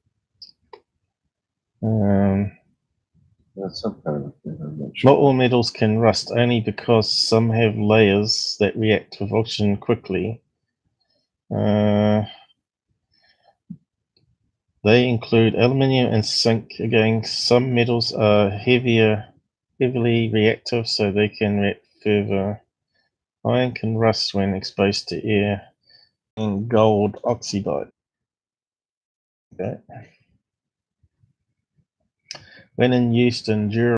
That's some kind of thing. Not all metals can rust, only because some have layers that react with oxygen quickly. They include aluminium and zinc. Again, some metals are heavily reactive, so they can react further. Iron can rust when exposed to air. And gold oxidized. Okay. When in use, endure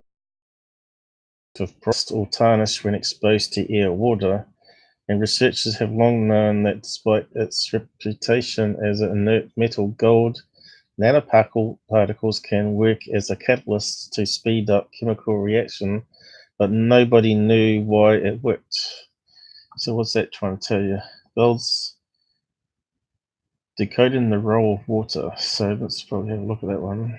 with frost or tarnish when exposed to air or water. And researchers have long known that despite its reputation as an inert metal, gold nanoparticles can work as a catalyst to speed up chemical reaction, but nobody knew why it worked. So what's that trying to tell you? Gold's decoding the role of water. So let's probably have a look at that one.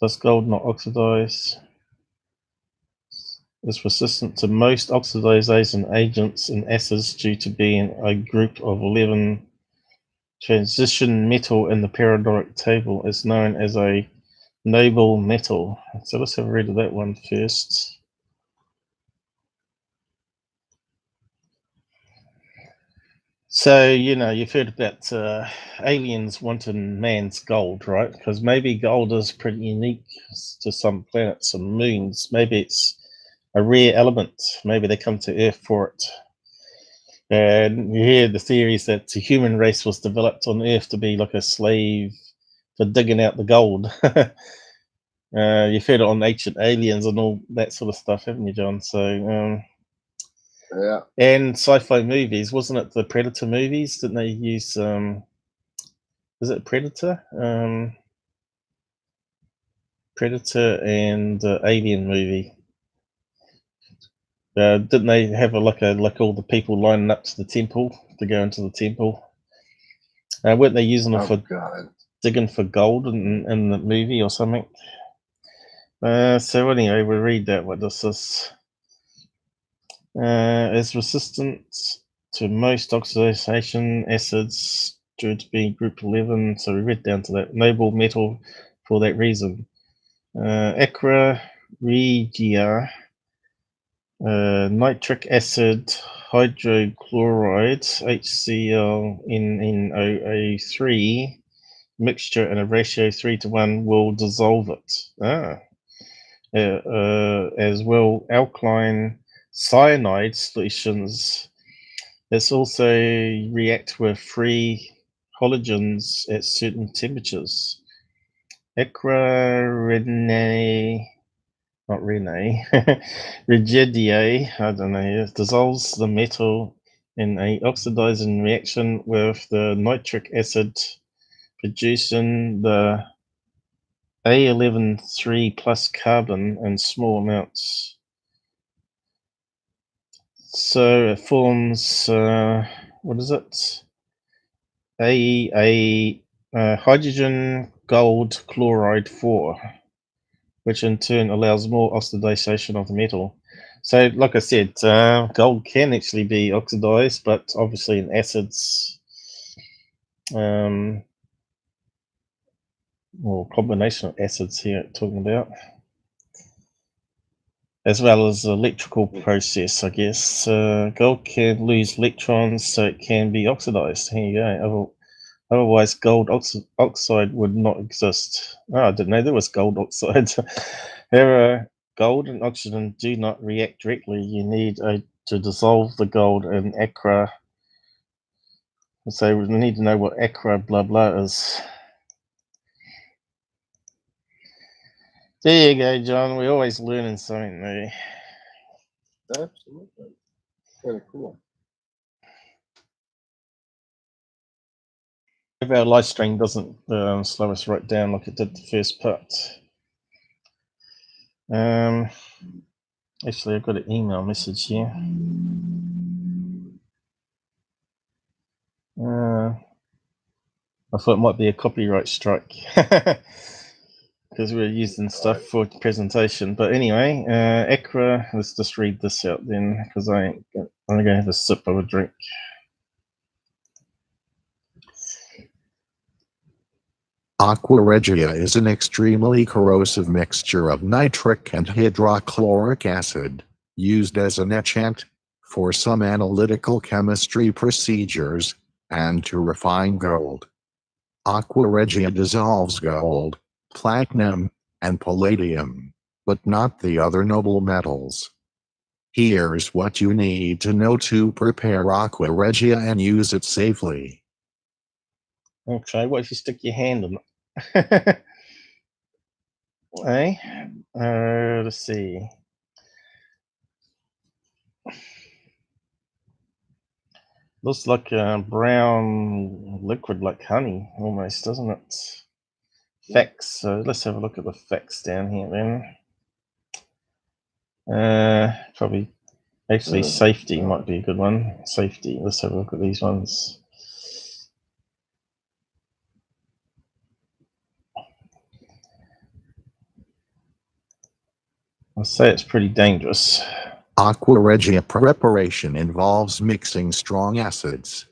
Does gold not oxidize? It's resistant to most oxidization agents and acids due to being a group of 11 transition metal in the periodic table. Is known as a noble metal. So let's have a read of that one first. So, you know, you've heard about aliens wanting man's gold, right? Because maybe gold is pretty unique to some planets, some moons. Maybe it's a rare element. Maybe they come to Earth for it. And you hear the theories that the human race was developed on Earth to be like a slave for digging out the gold. You've heard it on Ancient Aliens and all that sort of stuff, haven't you, John? So, Yeah. and sci-fi movies, wasn't it the Predator movies? Didn't they use, is it Predator? Predator and Alien movie. Didn't they have like all the people lining up to the temple to go into the temple? Weren't they using them for digging for gold in the movie or something? So anyway, we'll read that. What does this? Is resistant to most oxidation acids due to being group 11. So we read down to that. Noble metal for that reason. Aqua Regia. Nitric acid hydrochloride HCl NNOO3 mixture in a ratio 3:1 will dissolve it. As well, alkaline cyanide solutions. This also react with free halogens at certain temperatures. Aqua Regia, not Rene, Rigidae, I don't know, dissolves the metal in a oxidizing reaction with the nitric acid, producing the A11(3) plus carbon in small amounts. So it forms, what is it? Hydrogen gold chloride 4. Which in turn allows more oxidization of the metal. So, like I said, gold can actually be oxidized, but obviously in acids, or combination of acids here talking about, as well as the electrical process, I guess. Gold can lose electrons, so it can be oxidized. Here you go. Otherwise, gold oxide would not exist. Oh, I didn't know there was gold oxide. Gold and oxygen do not react directly. You need to dissolve the gold in aqua. So we need to know what aqua blah blah is. There you go, John. We're always learning something new. Absolutely. Kind of cool. If our live stream doesn't slow us right down like it did the first part. Actually, I've got an email message here. I thought it might be a copyright strike because we're using stuff for presentation. But anyway, Aqua, let's just read this out then because I'm going to have a sip of a drink. Aqua Regia is an extremely corrosive mixture of nitric and hydrochloric acid, used as an etchant for some analytical chemistry procedures, and to refine gold. Aqua Regia dissolves gold, platinum, and palladium, but not the other noble metals. Here's what you need to know to prepare Aqua Regia and use it safely. Okay, what if you stick your hand in it? Eh? Let's see. Looks like a brown liquid like honey, almost, doesn't it? Facts. So let's have a look at the facts down here then. Probably, actually, safety might be a good one. Safety. Let's have a look at these ones. I'll say it's pretty dangerous. Aqua Regia preparation involves mixing strong acids.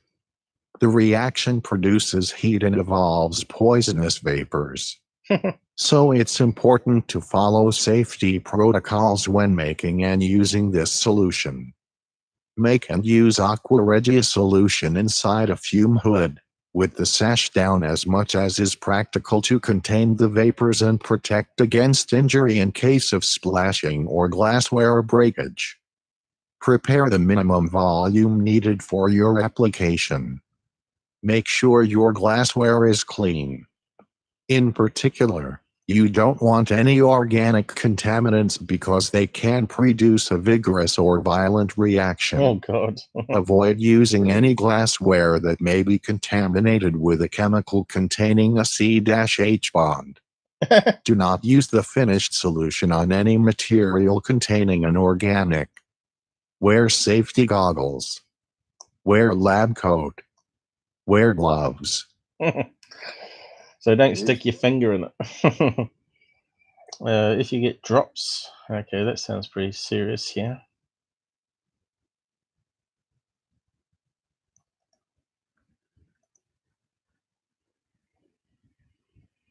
The reaction produces heat and evolves poisonous vapors. So it's important to follow safety protocols when making and using this solution. Make and use Aqua Regia solution inside a fume hood, with the sash down as much as is practical to contain the vapors and protect against injury in case of splashing or glassware breakage. Prepare the minimum volume needed for your application. Make sure your glassware is clean. In particular, you don't want any organic contaminants because they can produce a vigorous or violent reaction. Oh, God. Avoid using any glassware that may be contaminated with a chemical containing a C-H bond. Do not use the finished solution on any material containing an organic. Wear safety goggles. Wear lab coat. Wear gloves. So don't stick your finger in it. If you get drops, okay, that sounds pretty serious here.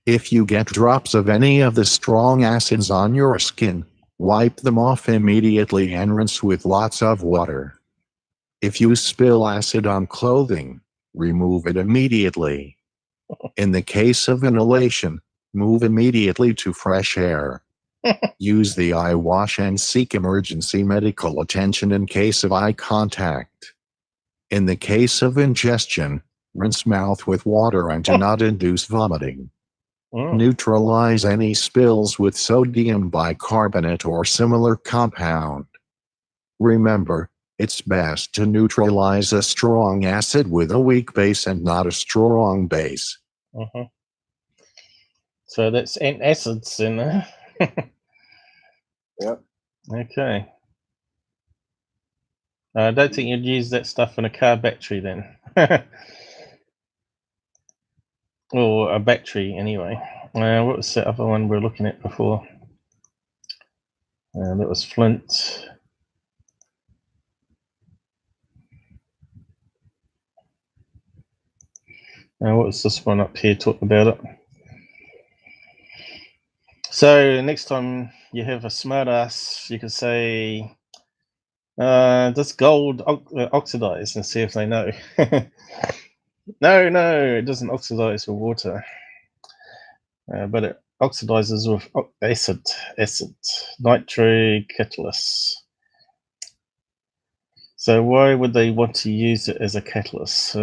If you get drops of any of the strong acids on your skin, wipe them off immediately and rinse with lots of water. If you spill acid on clothing, remove it immediately. In the case of inhalation, move immediately to fresh air. Use the eye wash and seek emergency medical attention in case of eye contact. In the case of ingestion, rinse mouth with water and do not induce vomiting. Neutralize any spills with sodium bicarbonate or similar compound. Remember, it's best to neutralize a strong acid with a weak base and not a strong base. So that's acids in there. Yep. Okay. I don't think you'd use that stuff in a car battery then. Or a battery anyway. What was the other one we were looking at before? That was Flint. What was this one up here talking about it? So next time you have a smart ass, you can say, does gold oxidize, and see if they know. No, it doesn't oxidize with water, but it oxidizes with acid, nitric catalyst. So why would they want to use it as a catalyst?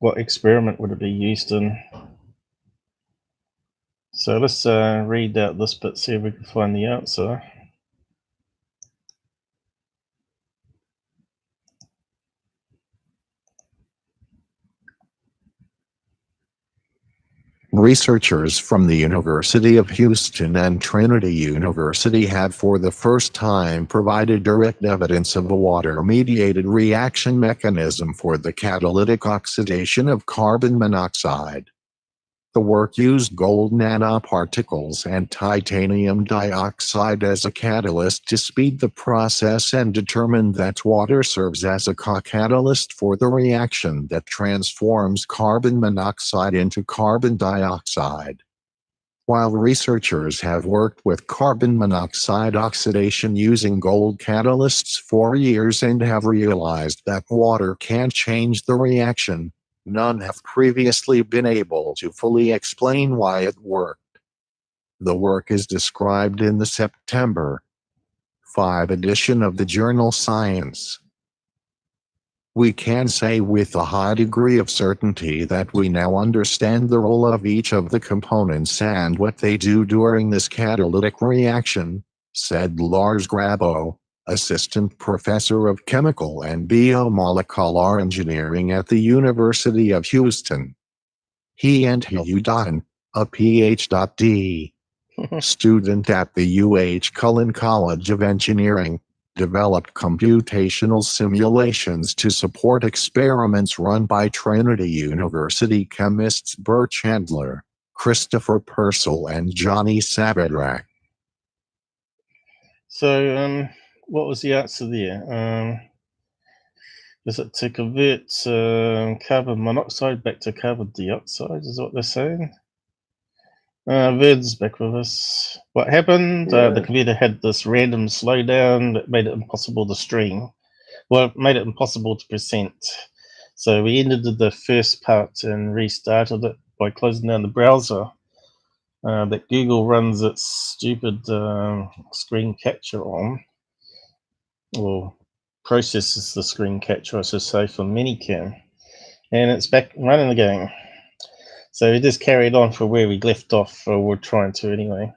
What experiment would it be used in? So let's read out this bit, see if we can find the answer. Researchers from the University of Houston and Trinity University have for the first time provided direct evidence of a water-mediated reaction mechanism for the catalytic oxidation of carbon monoxide. The work used gold nanoparticles and titanium dioxide as a catalyst to speed the process and determined that water serves as a co-catalyst for the reaction that transforms carbon monoxide into carbon dioxide. While researchers have worked with carbon monoxide oxidation using gold catalysts for years and have realized that water can change the reaction, none have previously been able to fully explain why it worked. The work is described in the September 5 edition of the journal Science. We can say with a high degree of certainty that we now understand the role of each of the components and what they do during this catalytic reaction, said Lars Grabo, assistant professor of chemical and biomolecular engineering at the University of Houston. He and Hugh Dutton, a Ph.D. student at the UH Cullen College of Engineering, developed computational simulations to support experiments run by Trinity University chemists Bert Chandler, Christopher Purcell, and Johnny Sabadrak. So, what was the answer there? Is it to convert carbon monoxide back to carbon dioxide? Is what they're saying? Vid's back with us. What happened? Yeah. The computer had this random slowdown that made it impossible to stream. Well, it made it impossible to present. So we ended the first part and restarted it by closing down the browser that Google runs its stupid screen capture on, or processes the screen capture, I should say, for Minicam. And it's back running again. So we just carried on for where we left off, or we're trying to anyway.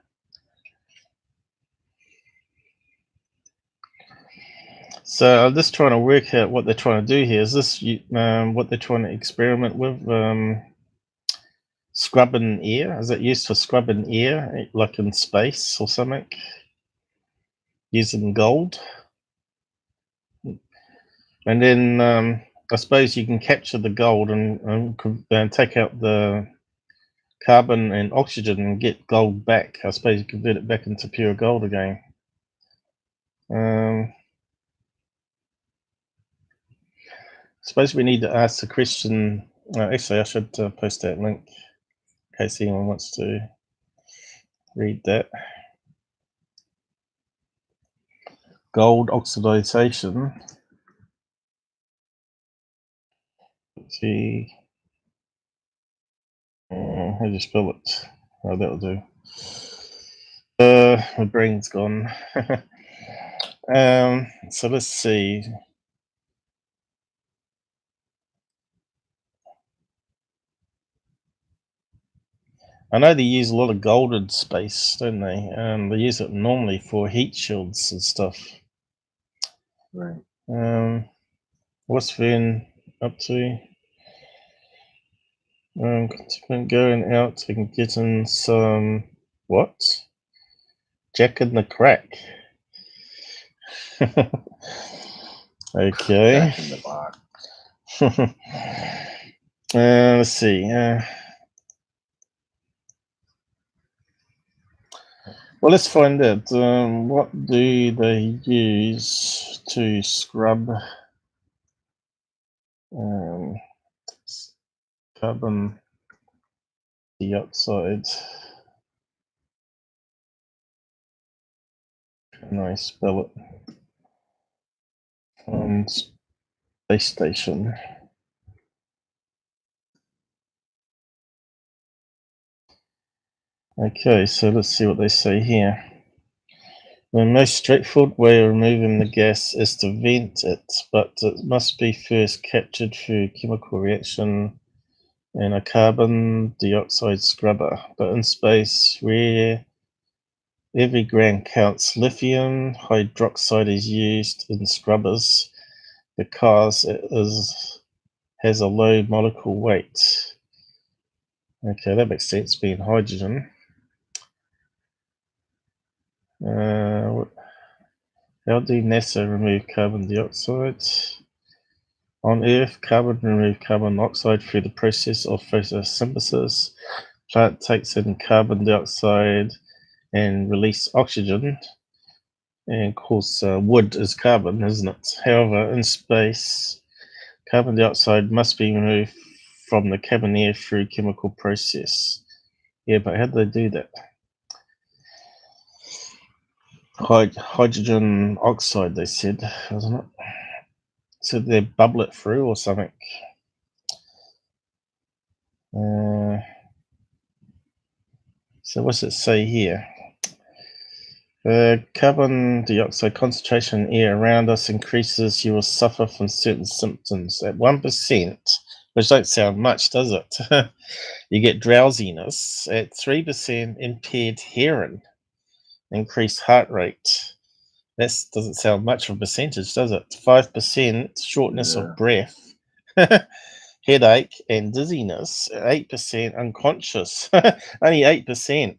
So I'm just trying to work out what they're trying to do here. Is this what they're trying to experiment with? Scrubbing air? Is it used for scrubbing air, like in space or something? Using gold? And then I suppose you can capture the gold and take out the carbon and oxygen and get gold back. I suppose you convert it back into pure gold again. I suppose we need to ask the question. Actually, I should post that link in case anyone wants to read that. Gold oxidization. Let's see. How do you spell it? Oh, that'll do. My brain's gone. So let's see. I know they use a lot of gold in space, don't they? They use it normally for heat shields and stuff. Right. What's Vern up to? Going out and getting some what? Jack in the crack. Okay. Jack in the box. Let's see. Well, let's find out. What do they use to scrub carbon dioxide? Can I spell it? On space station. Okay, so let's see what they say here. The most straightforward way of removing the gas is to vent it, but it must be first captured through chemical reaction in a carbon dioxide scrubber. But in space, where every gram counts, lithium hydroxide is used in scrubbers because it has a low molecular weight. Okay, that makes sense, being hydrogen. How do NASA remove carbon dioxide? On Earth, carbon remove carbon monoxide through the process of photosynthesis. plant takes in carbon dioxide and release oxygen. And of course, wood is carbon, isn't it? However, in space, carbon dioxide must be removed from the cabin air through chemical process. Yeah, but how do they do that? Hydrogen oxide, they said, wasn't it? So they bubble it through or something. So what's it say here? Carbon dioxide concentration in air around us increases, you will suffer from certain symptoms. At 1%, which don't sound much, does it? You get drowsiness. At 3%, impaired hearing, increased heart rate. That doesn't sound much of a percentage, does it? 5%, shortness of breath, headache and dizziness. 8%, unconscious. Only 8%.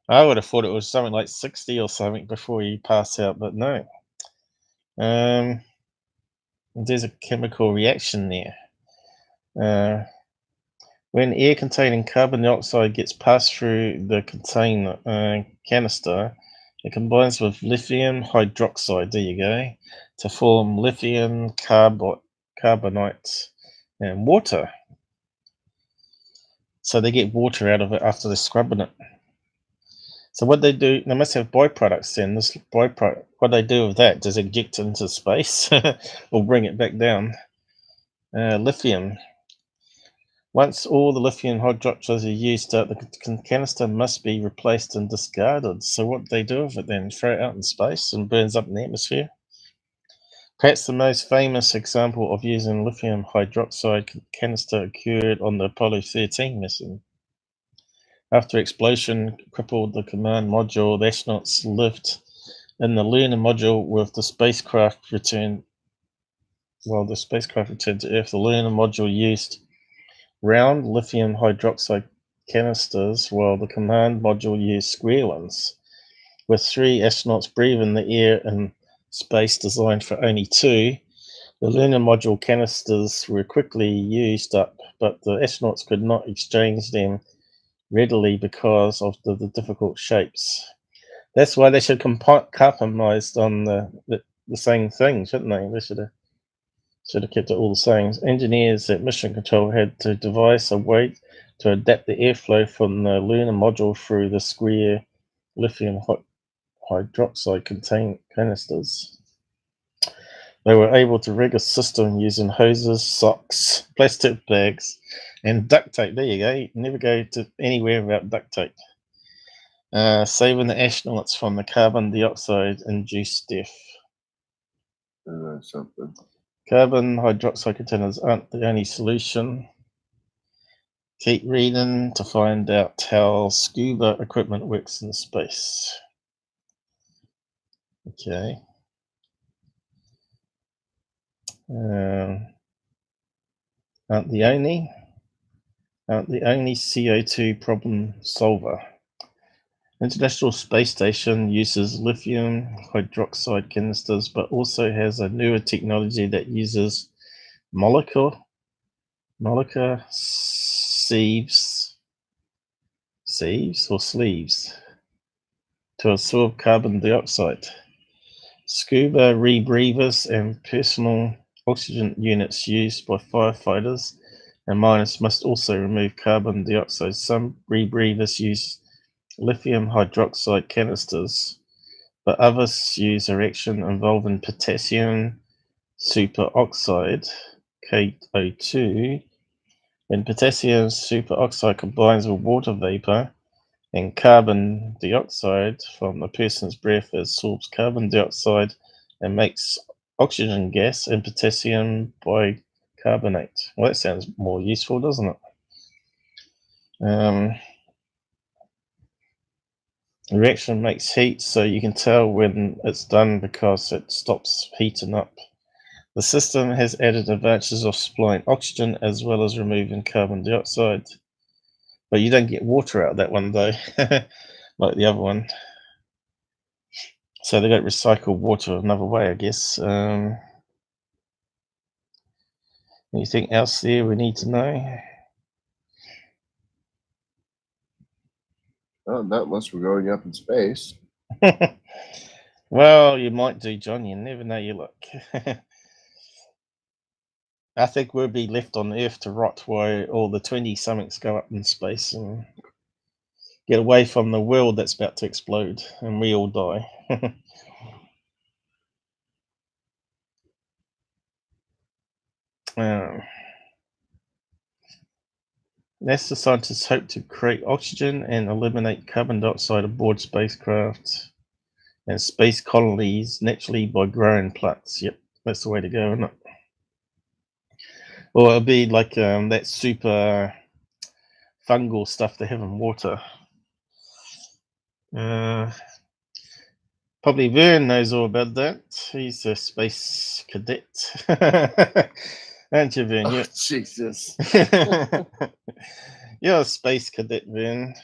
I would have thought it was something like 60 or something before you pass out, but no. There's a chemical reaction there. When air containing carbon dioxide gets passed through the container canister, it combines with lithium hydroxide, there you go, to form lithium carbonate and water. So they get water out of it after they're scrubbing it. So what they do, they must have byproducts then. This byproduct, what they do with that, does inject it into space or bring it back down? Lithium. Once all the lithium hydroxide are used up, the canister must be replaced and discarded. So what they do with it then? Throw it out in space and burns up in the atmosphere? Perhaps the most famous example of using lithium hydroxide canister occurred on the Apollo 13 mission. After explosion crippled the command module, the astronauts lived in the lunar module with the spacecraft returned. While the spacecraft returned to Earth, the lunar module used round lithium hydroxide canisters, while the command module used square ones. With 3 astronauts breathing the air in space designed for only 2, the lunar module canisters were quickly used up, but the astronauts could not exchange them readily because of the difficult shapes. That's why they should compromised on the same thing, shouldn't they? They should have kept it all the same. Engineers at Mission Control had to devise a way to adapt the airflow from the lunar module through the square lithium hydroxide canisters. They were able to rig a system using hoses, socks, plastic bags, and duct tape. There you go. You never go to anywhere without duct tape. Saving the astronauts from the carbon dioxide-induced death. Something. Carbon hydroxide containers aren't the only solution. Keep reading to find out how scuba equipment works in space. Okay. Aren't the only CO2 problem solver. International Space Station uses lithium hydroxide canisters, but also has a newer technology that uses molecular sleeves to absorb carbon dioxide. Scuba rebreathers and personal oxygen units used by firefighters and miners must also remove carbon dioxide. Some rebreathers use lithium hydroxide canisters, but others use a reaction involving potassium superoxide, CO2. When potassium superoxide combines with water vapor and carbon dioxide from a person's breath, it absorbs carbon dioxide and makes oxygen gas and potassium bicarbonate. Well, that sounds more useful, doesn't it? The reaction makes heat, so you can tell when it's done because it stops heating up. The system has added advantages of supplying oxygen as well as removing carbon dioxide. But you don't get water out of that one, though, like the other one. So they don't recycle water another way, I guess. Anything else there we need to know? Oh, not unless we're going up in space. Well, you might do, John. You never know your luck. I think we'll be left on Earth to rot while all the 20-somethings go up in space and get away from the world that's about to explode, and we all die. NASA scientists hope to create oxygen and eliminate carbon dioxide aboard spacecraft and space colonies naturally by growing plants. Yep, that's the way to go, isn't it? Or it'll be like that super fungal stuff they have in water. Probably Vern knows all about that. He's a space cadet. Aren't you, Vern? Oh, Jesus. You're a space cadet, Vern.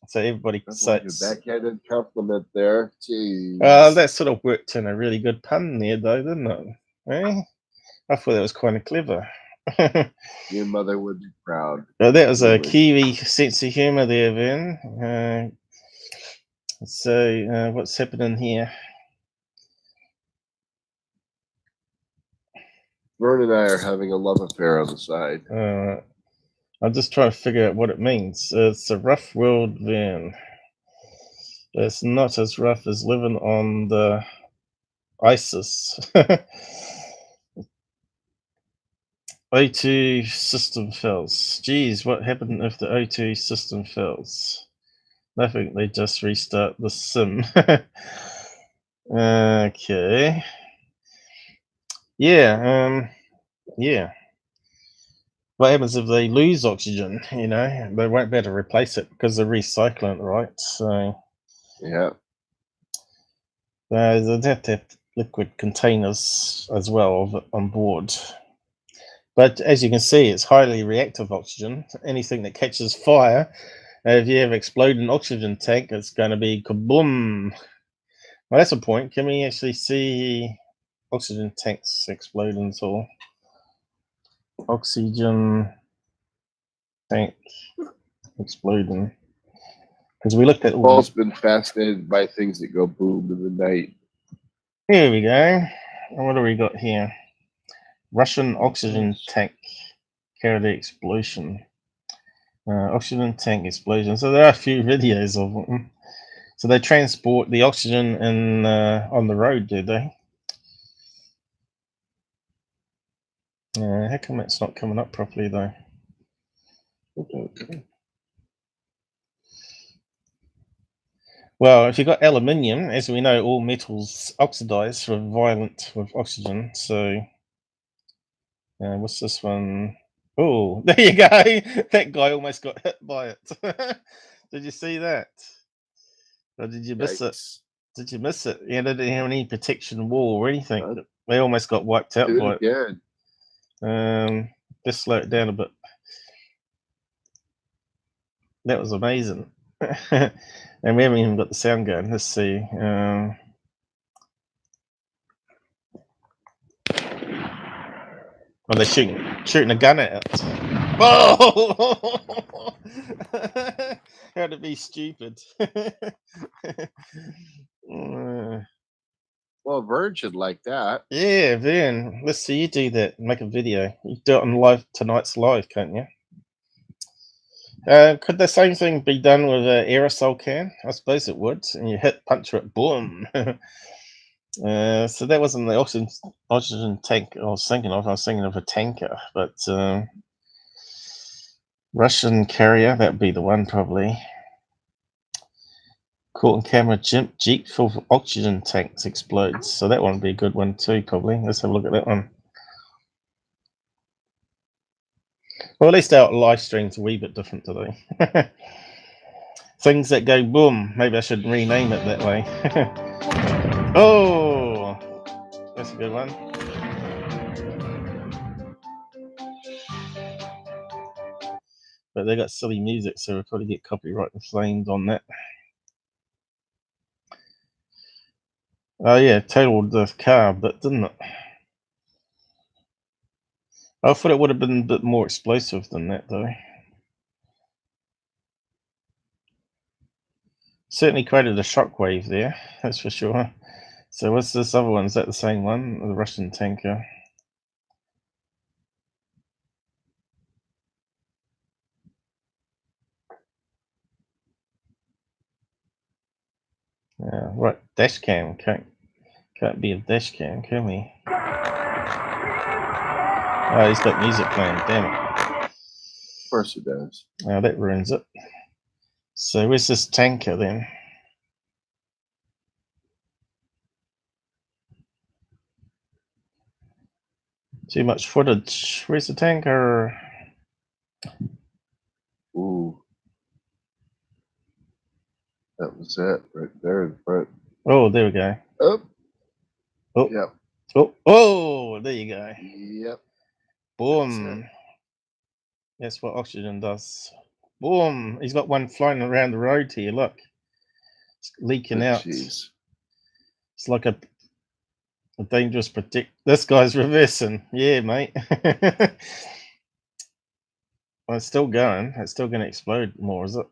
So everybody That's like a says. backhanded compliment there. Jeez. That sort of worked in a really good pun there, though, didn't it? Eh? I thought that was kind of clever. Your mother would be proud. That was a Really. Kiwi sense of humor there, Vern. So what's happening here? Vern and I are having a love affair on the side. I'm just trying to figure out what it means. It's a rough world, Vern. It's not as rough as living on the ISIS. O2 system fails. Geez, what happened if the O2 system fails? Nothing, they just restart the sim. Okay. Yeah, yeah. What happens if they lose oxygen? You know, they won't be able to replace it because they're recycling it, right? So Yeah. they'd have to have liquid containers as well on board. But as you can see, it's highly reactive oxygen. Anything that catches fire, if you have exploding oxygen tank, it's going to be kaboom. Well, that's a point. Can we actually see oxygen tanks exploding at all? Oxygen tank exploding. Because we looked at all. Paul's been fascinated by things that go boom in the night. Here we go. What do we got here? Russian oxygen tank carried explosion. Oxygen tank explosion. So there are a few videos of them. So they transport the oxygen in on the road, do they? How come it's not coming up properly though? Okay. Well, if you've got aluminium, as we know, all metals oxidize with violent with oxygen. So what's this one? Oh, there you go. That guy almost got hit by it. Did you see that? Or did you miss it? Did you miss it? Yeah, they didn't have any protection wall or anything. They almost got wiped out by it. Just slow it down a bit. That was amazing. And we haven't even got the sound going. Let's see. Well, they're shooting a gun at it. Whoa! How to be stupid. Well, Vern should like that. Yeah, Vern. Let's see you do that. Make a video. You do it on live tonight's live, can't you? Could the same thing be done with an aerosol can? I suppose it would. And you hit puncture it, boom. So that wasn't the oxygen tank I was thinking of. I was thinking of a tanker, but Russian carrier, that would be the one probably. Caught on camera, Jeep full of oxygen tanks explodes. So that one would be a good one too, probably. Let's have a look at that one. Well, at least our live stream's a wee bit different today. Things that go boom. Maybe I should rename it that way. Oh, that's a good one. But they got silly music, so we'll probably get copyright claimed on that. Oh yeah, totaled the car, but didn't it? I thought it would have been a bit more explosive than that, though. Certainly created a shockwave there, that's for sure. So what's this other one? Is that the same one? The Russian tanker? Yeah, right. Dash cam. Can't be a dash cam, can we? Oh, he's got music playing. Damn it. Of course it does. Oh, that ruins it. So where's this tanker then? Too much footage. Where's the tanker? Ooh. That was it right there in front. Oh, there we go. Oh. Oh. Yep. Oh, there you go. Yep. Boom. That's what oxygen does. Boom. He's got one flying around the road here. Look. It's leaking out. Jeez. It's like a dangerous protect. This guy's reversing. Yeah, mate. Well, it's still going. It's still going to explode more, is it?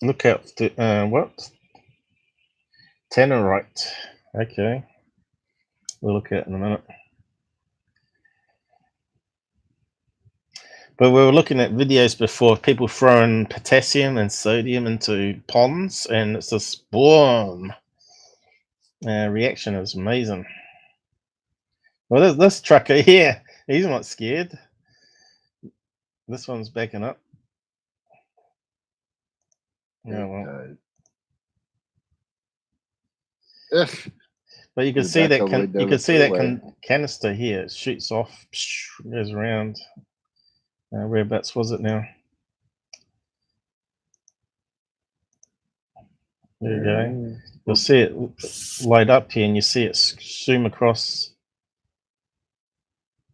Look out. What? Tannerite. Okay. We'll look at it in a minute. But we were looking at videos before of people throwing potassium and sodium into ponds, and it's this boom. Reaction is amazing. Well, this trucker here, he's not scared. This one's backing up. Yeah, well. But you can see that canister here. It shoots off, goes around. Whereabouts was it now? There you go. You'll see it light up here, and you see it zoom across,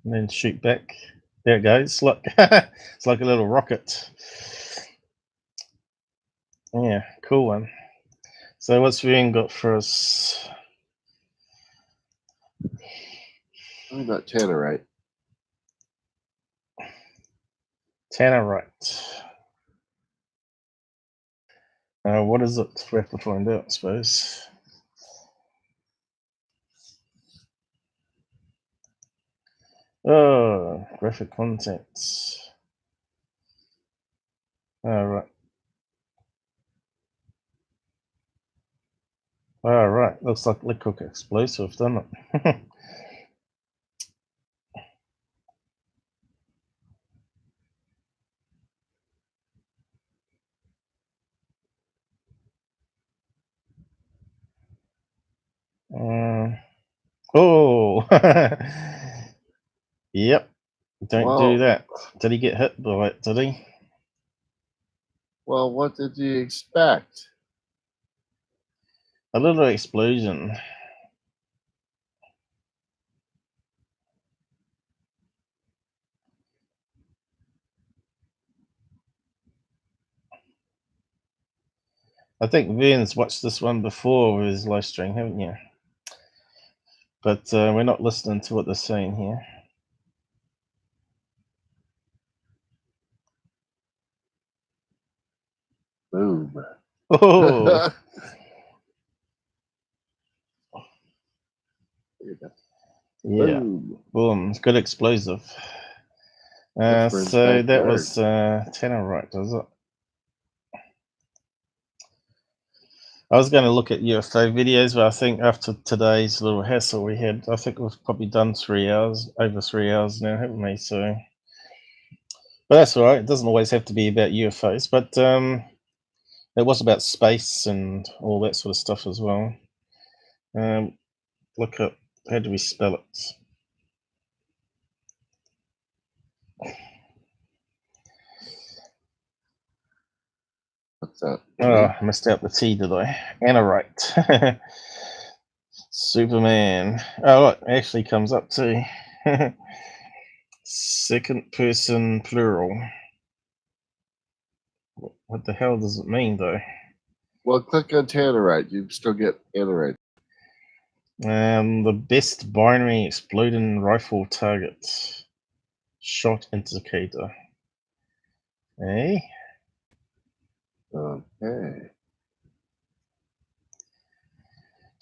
and then shoot back. There it goes. Look, it's like a little rocket. Yeah, cool one. So what's Vivian got for us? What about Tannerite? Tannerite. What is it? We have to find out, I suppose. Oh, graphic contents. All right. All right. Looks like liquid explosive, doesn't it? Oh, yep. Don't do that. Did he get hit by it? Did he? Well, what did you expect? A little explosion. I think Vin's watched this one before with his live stream, haven't you? But we're not listening to what they're saying here. Boom. Oh. Yeah. Boom. It's good explosive. So that was Tannerite, was it? I was going to look at UFO videos, but I think after today's little hassle we had, I think we've probably done 3 hours, over 3 hours now, haven't we? So, but that's all right. It doesn't always have to be about UFOs, but it was about space and all that sort of stuff as well. Look up, how do we spell it? What's that? Oh, I missed out the T, did I? Tannerite. Superman. Oh, look, it actually comes up too. Second person plural. What the hell does it mean, though? Well, click on Tannerite. You still get Tannerite. The best binary exploding rifle target. Shot indicator. Eh? Okay.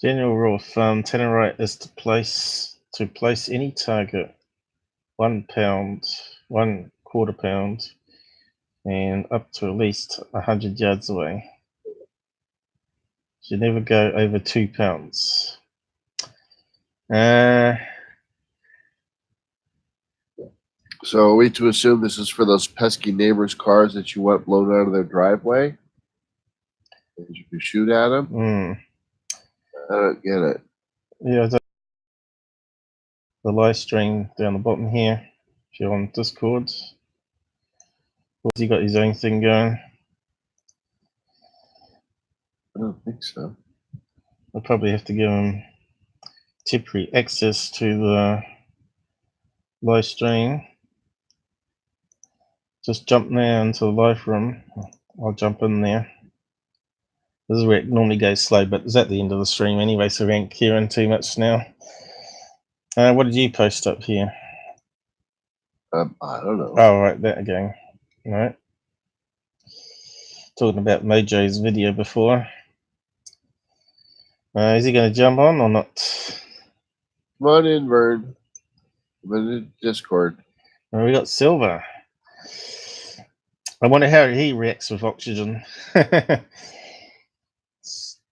General rule of thumb: Tannerite is to place any target 1 pound, 1/4 pound, and up to at least 100 yards away. Should never go over 2 pounds. So are we to assume this is for those pesky neighbors' cars that you want blown out of their driveway? And you can shoot at them? I don't get it. Yeah, the live stream down the bottom here. If you're on Discord, he got his own thing going. I don't think so. I'll probably have to give him temporary access to the live stream. Just jump now into the live room. I'll jump in there. This is where it normally goes slow, but it's at the end of the stream anyway, so we ain't caring too much now. What did you post up here? I don't know. Oh, right, that again. Right. Talking about Mojo's video before. Is he going to jump on or not? Come on in, Vern. I'm in the Discord. We got Silver. I wonder how he reacts with oxygen.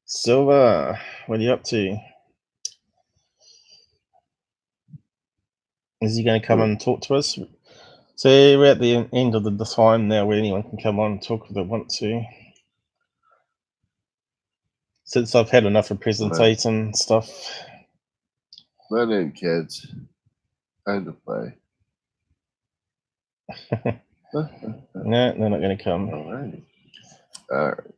Silver, what are you up to? Is he going to come and talk to us? So we're at the end of the time now where anyone can come on and talk if they want to. Since I've had enough of presentation stuff. Come on in, kids. Time to play. No, they're not going to come. Alrighty. Alright.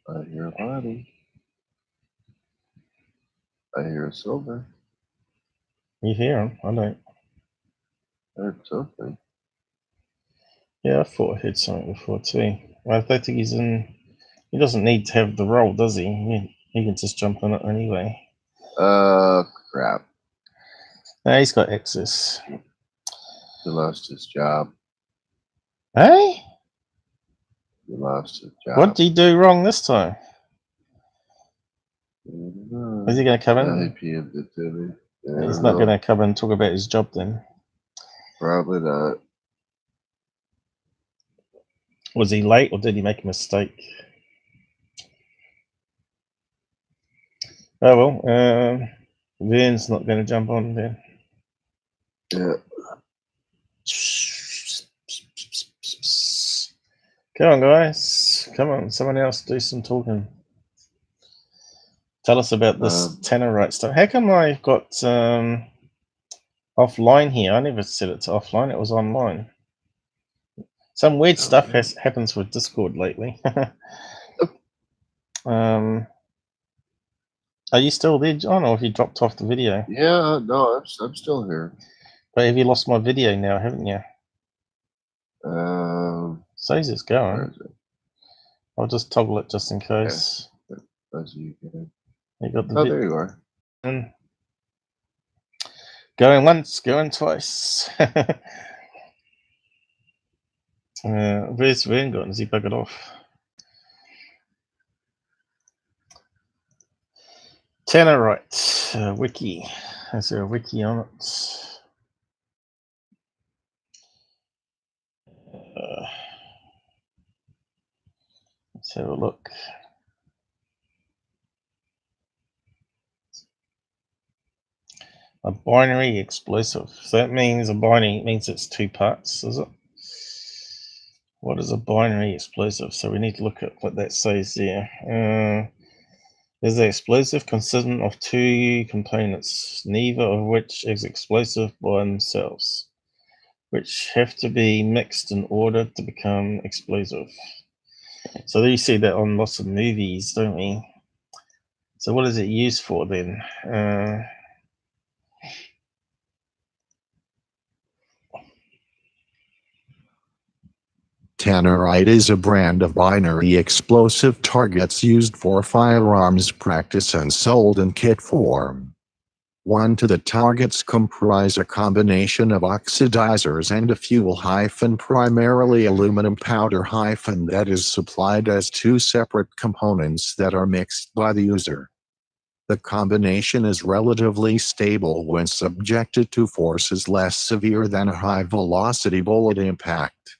I hear a body. I hear a Silver. You hear him? I don't. I heard something. Yeah, I thought I heard something before too. I don't think he's in. He doesn't need to have the role, does he? He can just jump on it anyway. Crap. No, he's got access. He lost his job. Hey? He lost his job. What did he do wrong this time? Is he going to come in? Yeah, he PM'd it to me. He's not going to come and talk about his job then. Probably not. Was he late or did he make a mistake? Oh well, Vern's not going to jump on then. Yeah. Come on, guys. Come on, someone else do some talking. Tell us about this Tannerite stuff. How come I've got offline here? I never set it to offline. It was online. Some weird stuff happens with Discord lately. Are you still there, John, or have you dropped off the video? Yeah, no, I'm still here. But have you lost my video now, haven't you? Says it's going. Where is it? I'll just toggle it just in case. You got the there you are. Going once, going twice. Where's Vern gone? Has he buggered off? Tannerite wiki. Is there a wiki on it? Let's have a look. A binary explosive. So that means a binary means it's 2 parts, is it? What is a binary explosive? So we need to look at what that says there. Is the explosive consistent of 2 components, neither of which is explosive by themselves, which have to be mixed in order to become explosive. So you see that on lots of movies, don't we? So what is it used for then? Tannerite is a brand of binary explosive targets used for firearms practice and sold in kit form. 1 to the targets comprise a combination of oxidizers and a fuel, primarily aluminum powder, that is supplied as 2 separate components that are mixed by the user. The combination is relatively stable when subjected to forces less severe than a high-velocity bullet impact.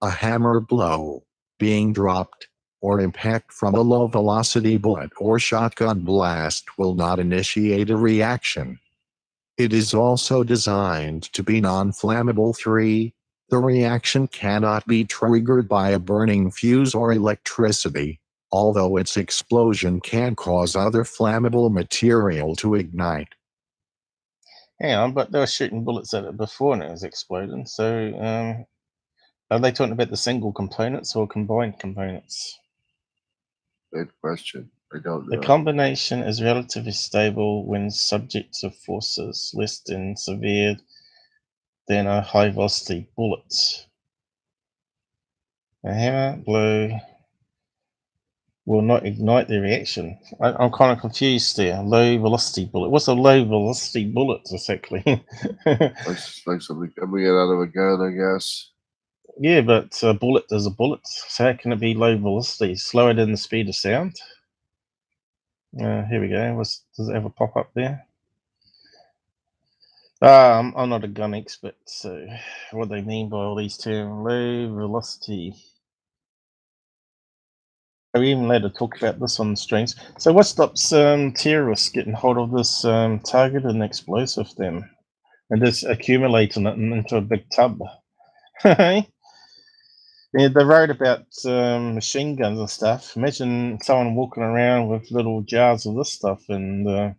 A hammer blow, being dropped, or impact from a low-velocity bullet or shotgun blast will not initiate a reaction. It is also designed to be non-flammable. 3. The reaction cannot be triggered by a burning fuse or electricity, although its explosion can cause other flammable material to ignite. Hang on, but they were shooting bullets at it before and it was exploding, so are they talking about the single components or combined components? Good question. I don't know. The combination is relatively stable when subject to forces less than severe than a high velocity bullet. A hammer blow will not ignite the reaction. I'm kind of confused there. Low velocity bullet. What's a low velocity bullet exactly? Like something coming out of a gun, I guess. Yeah, but a bullet is a bullet. So how can it be low velocity? Slower than the speed of sound? Here we go. Does it have a pop up there? I'm not a gun expert, so what they mean by all these terms, low velocity. Are we even allowed to talk about this on the streams? So what stops terrorists getting hold of this target and explosive then? And just accumulating it into a big tub? Yeah, they wrote about machine guns and stuff. Imagine someone walking around with little jars of this stuff and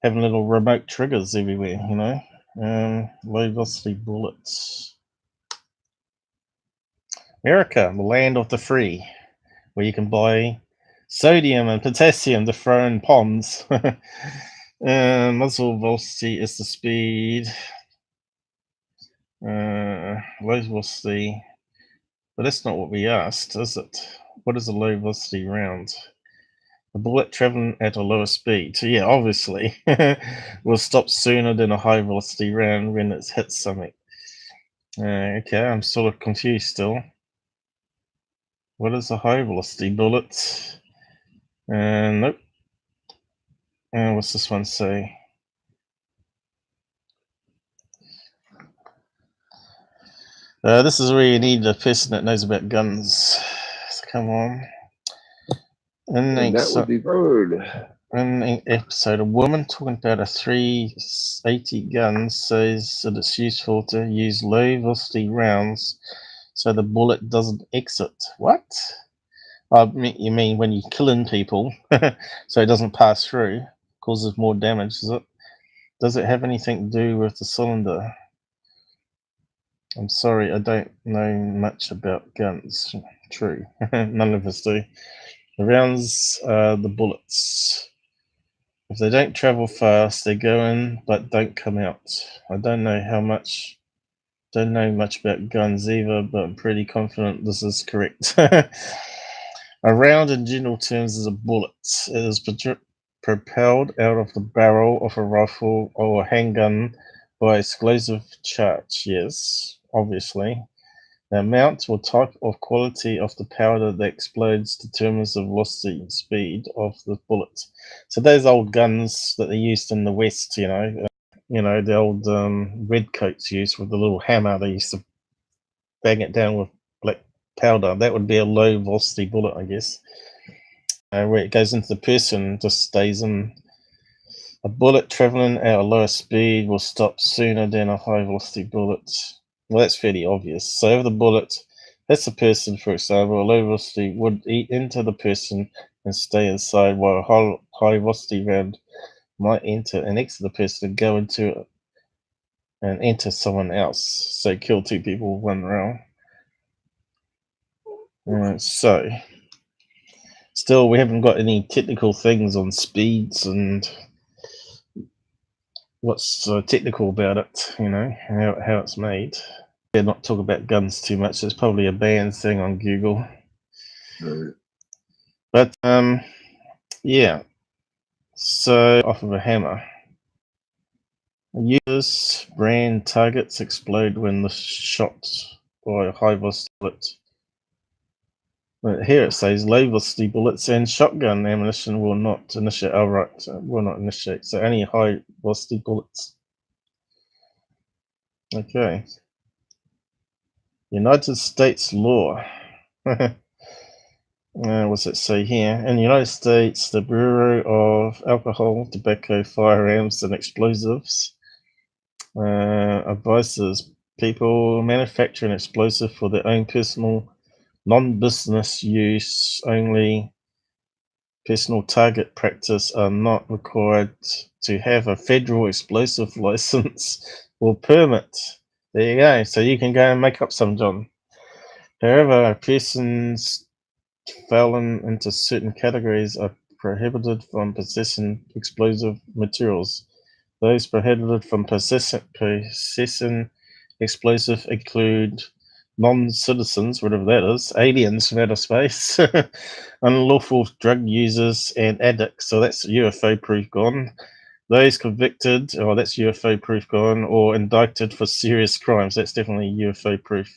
having little remote triggers everywhere, you know? Low velocity bullets. America, the land of the free, where you can buy sodium and potassium to throw in ponds. Muzzle velocity is the speed. Low velocity. But that's not what we asked, is it? What is a low velocity round? A bullet traveling at a lower speed. So yeah, obviously, will stop sooner than a high velocity round when it hits something. Okay, I'm sort of confused still. What is a high velocity bullet? Nope. What's this one say? This is where you need a person that knows about guns. So come on. And that would be Bird. In an episode, a woman talking about a 380 gun says that it's useful to use low velocity rounds so the bullet doesn't exit. What? You mean when you're killing people so it doesn't pass through, causes more damage, is it? Does it have anything to do with the cylinder? I'm sorry, I don't know much about guns. True. None of us do. The rounds are the bullets. If they don't travel fast, they go in but don't come out. I don't know much about guns either, but I'm pretty confident this is correct. A round in general terms is a bullet. It is propelled out of the barrel of a rifle or a handgun by explosive charge. Yes, obviously. The amount or type of quality of the powder that explodes determines the velocity and speed of the bullet. So those old guns that they used in the West, you know, the old redcoats used with the little hammer, they used to bang it down with black powder. That would be a low velocity bullet, I guess. Where it goes into the person, just stays in. A bullet traveling at a lower speed will stop sooner than a high velocity bullet. Well, that's fairly obvious. So if the bullet hits a person, for example, a low velocity would eat into the person and stay inside, while a high velocity round might enter and exit the person and go into it and enter someone else. So kill 2 people with 1 round. So still, we haven't got any technical things on speeds and what's technical about it, you know, how it's made. Yeah, not talk about guns too much. It's probably a banned thing on Google. Right. But yeah, So, off of a hammer. Users brand targets explode when the shot by a high velocity bullet. But here it says low velocity bullets and shotgun ammunition will not initiate. Oh, right, so will not initiate. So only high velocity bullets. Okay. United States law. What's it say here? In the United States, the Bureau of Alcohol, Tobacco, Firearms, and Explosives advises people manufacture an explosive for their own personal, non-business use only. Personal target practice are not required to have a federal explosive license or permit. There you go. So you can go and make up some, John. However, persons fallen into certain categories are prohibited from possessing explosive materials. Those prohibited from possessing explosive include non-citizens, whatever that is, aliens from outer space, unlawful drug users, and addicts. So that's UFO proof gone. Those convicted, that's UFO proof gone, or indicted for serious crimes. That's definitely UFO proof.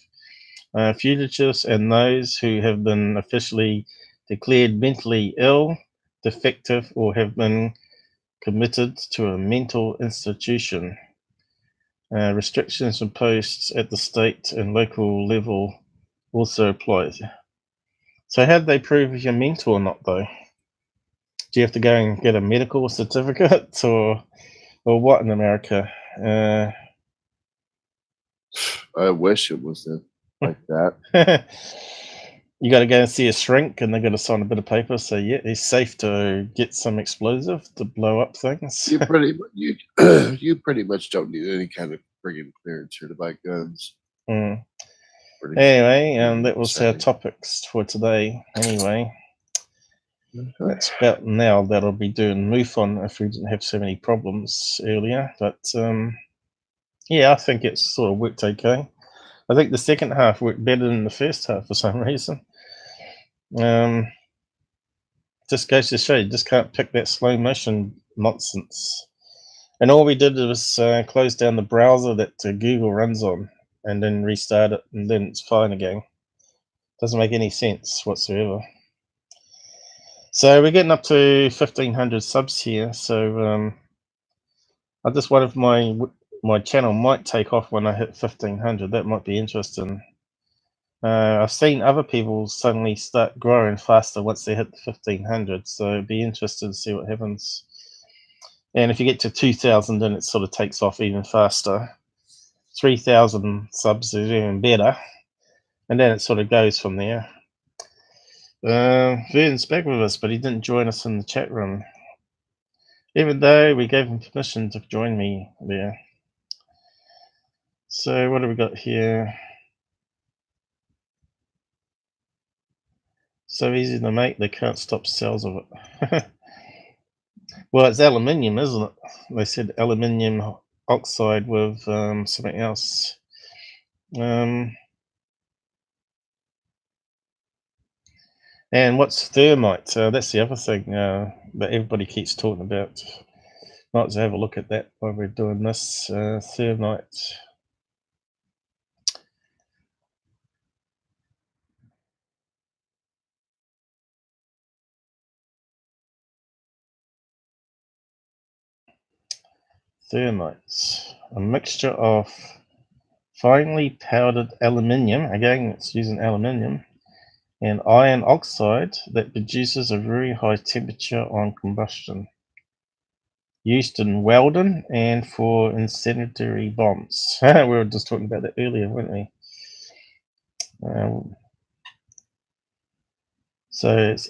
Fugitives and those who have been officially declared mentally ill, defective, or have been committed to a mental institution. Restrictions imposed at the state and local level also apply. So how do they prove if you're mental or not, though? Do you have to go and get a medical certificate or what in America? I wish it was like that. You got to go and see a shrink, and they got to sign a bit of paper. So yeah, it's safe to get some explosive to blow up things. You pretty much don't need any kind of friggin' clearance here to buy guns. Mm. Anyway, that was our topics for today. Anyway, that's about now that I'll be doing MUFON if we didn't have so many problems earlier. But yeah, I think it's sort of worked okay. I think the second half worked better than the first half for some reason. Just goes to show you just can't pick that slow motion nonsense. And all we did was close down the browser that Google runs on and then restart it, and then it's fine again. Doesn't make any sense whatsoever. So we're getting up to 1,500 subs here. So I just wonder if my channel might take off when I hit 1,500. That might be interesting. I've seen other people suddenly start growing faster once they hit the 1,500. So it'd be interesting to see what happens. And if you get to 2,000, then it sort of takes off even faster. 3,000 subs is even better. And then it sort of goes from there. Vern's back with us, but he didn't join us in the chat room. Even though we gave him permission to join me there. So what have we got here? So easy to make, they can't stop sales of it. Well, it's aluminium, isn't it? They said aluminium oxide with something else. And what's thermite? That's the other thing that everybody keeps talking about. Might as well have a look at that while we're doing this. Thermite. Thermite. A mixture of finely powdered aluminium, again it's using aluminium, and iron oxide that produces a very high temperature on combustion. Used in welding and for incendiary bombs. We were just talking about that earlier, weren't we? So it's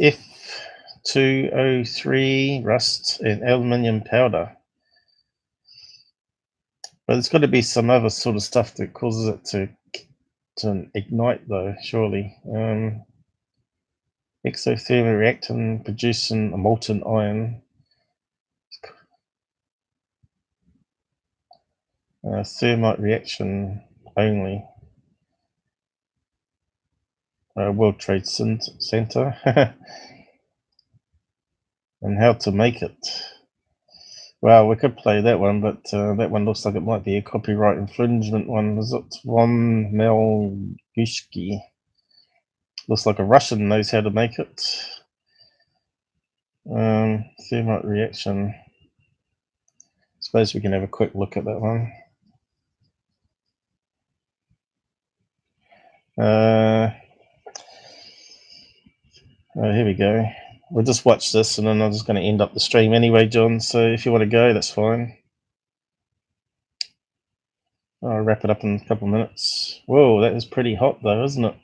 F2O3 rust and aluminium powder. But there's got to be some other sort of stuff that causes it to ignite, though, surely. Exothermic reactant producing a molten iron. Thermite reaction only. World Trade Center. And how to make it. Well, we could play that one, but that one looks like it might be a copyright infringement one. Is it Von Melgushki? Looks like a Russian knows how to make it. Thermite reaction. Suppose we can have a quick look at that one. Oh, here we go. We'll just watch this and then I'm just going to end up the stream anyway, John. So if you want to go, that's fine. I'll wrap it up in a couple of minutes. Whoa, that is pretty hot though, isn't it?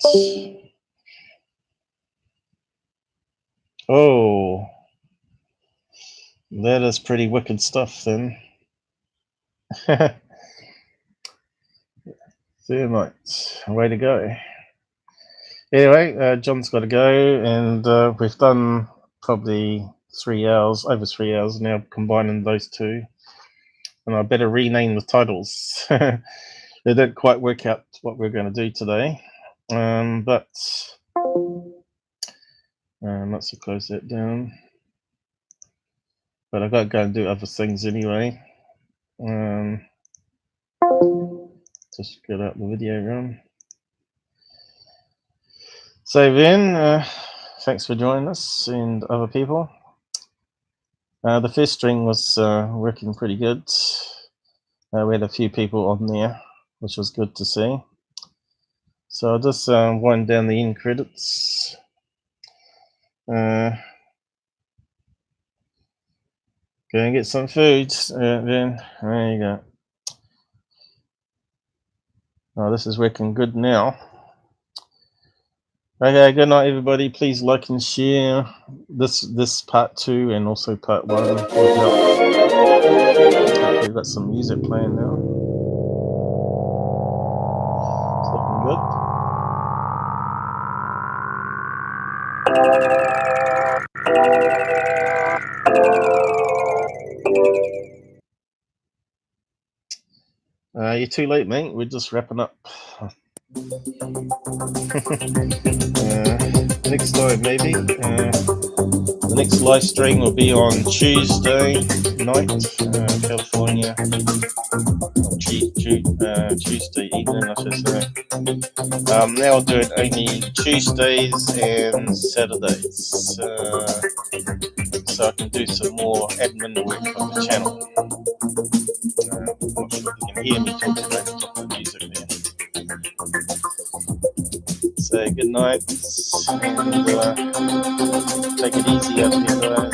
Oh, that is pretty wicked stuff then. Thermite, way to go. Anyway, John's got to go, and we've done probably 3 hours, over 3 hours now, combining those two. And I better rename the titles. They didn't quite work out what we're going to do today, but let's close that down. But I've got to go and do other things anyway. Just get out the video room. So then, thanks for joining us and other people. The first string was working pretty good. We had a few people on there, which was good to see. So I'll just wind down the end credits. Go and get some food. Then there you go. Oh, this is working good now. Okay, good night, everybody. Please like and share this part 2 and also part 1. Okay, we've got some music playing now. It's looking good. You're too late, mate. We're just wrapping up. Next time, maybe. The next live stream will be on Tuesday night, California. Tuesday evening, I should say. Now I'll do it only Tuesdays and Saturdays, so I can do some more admin work on the channel. I'm not sure if you can hear me talking over the top of the music there. So good night, and take it easy out there, guys.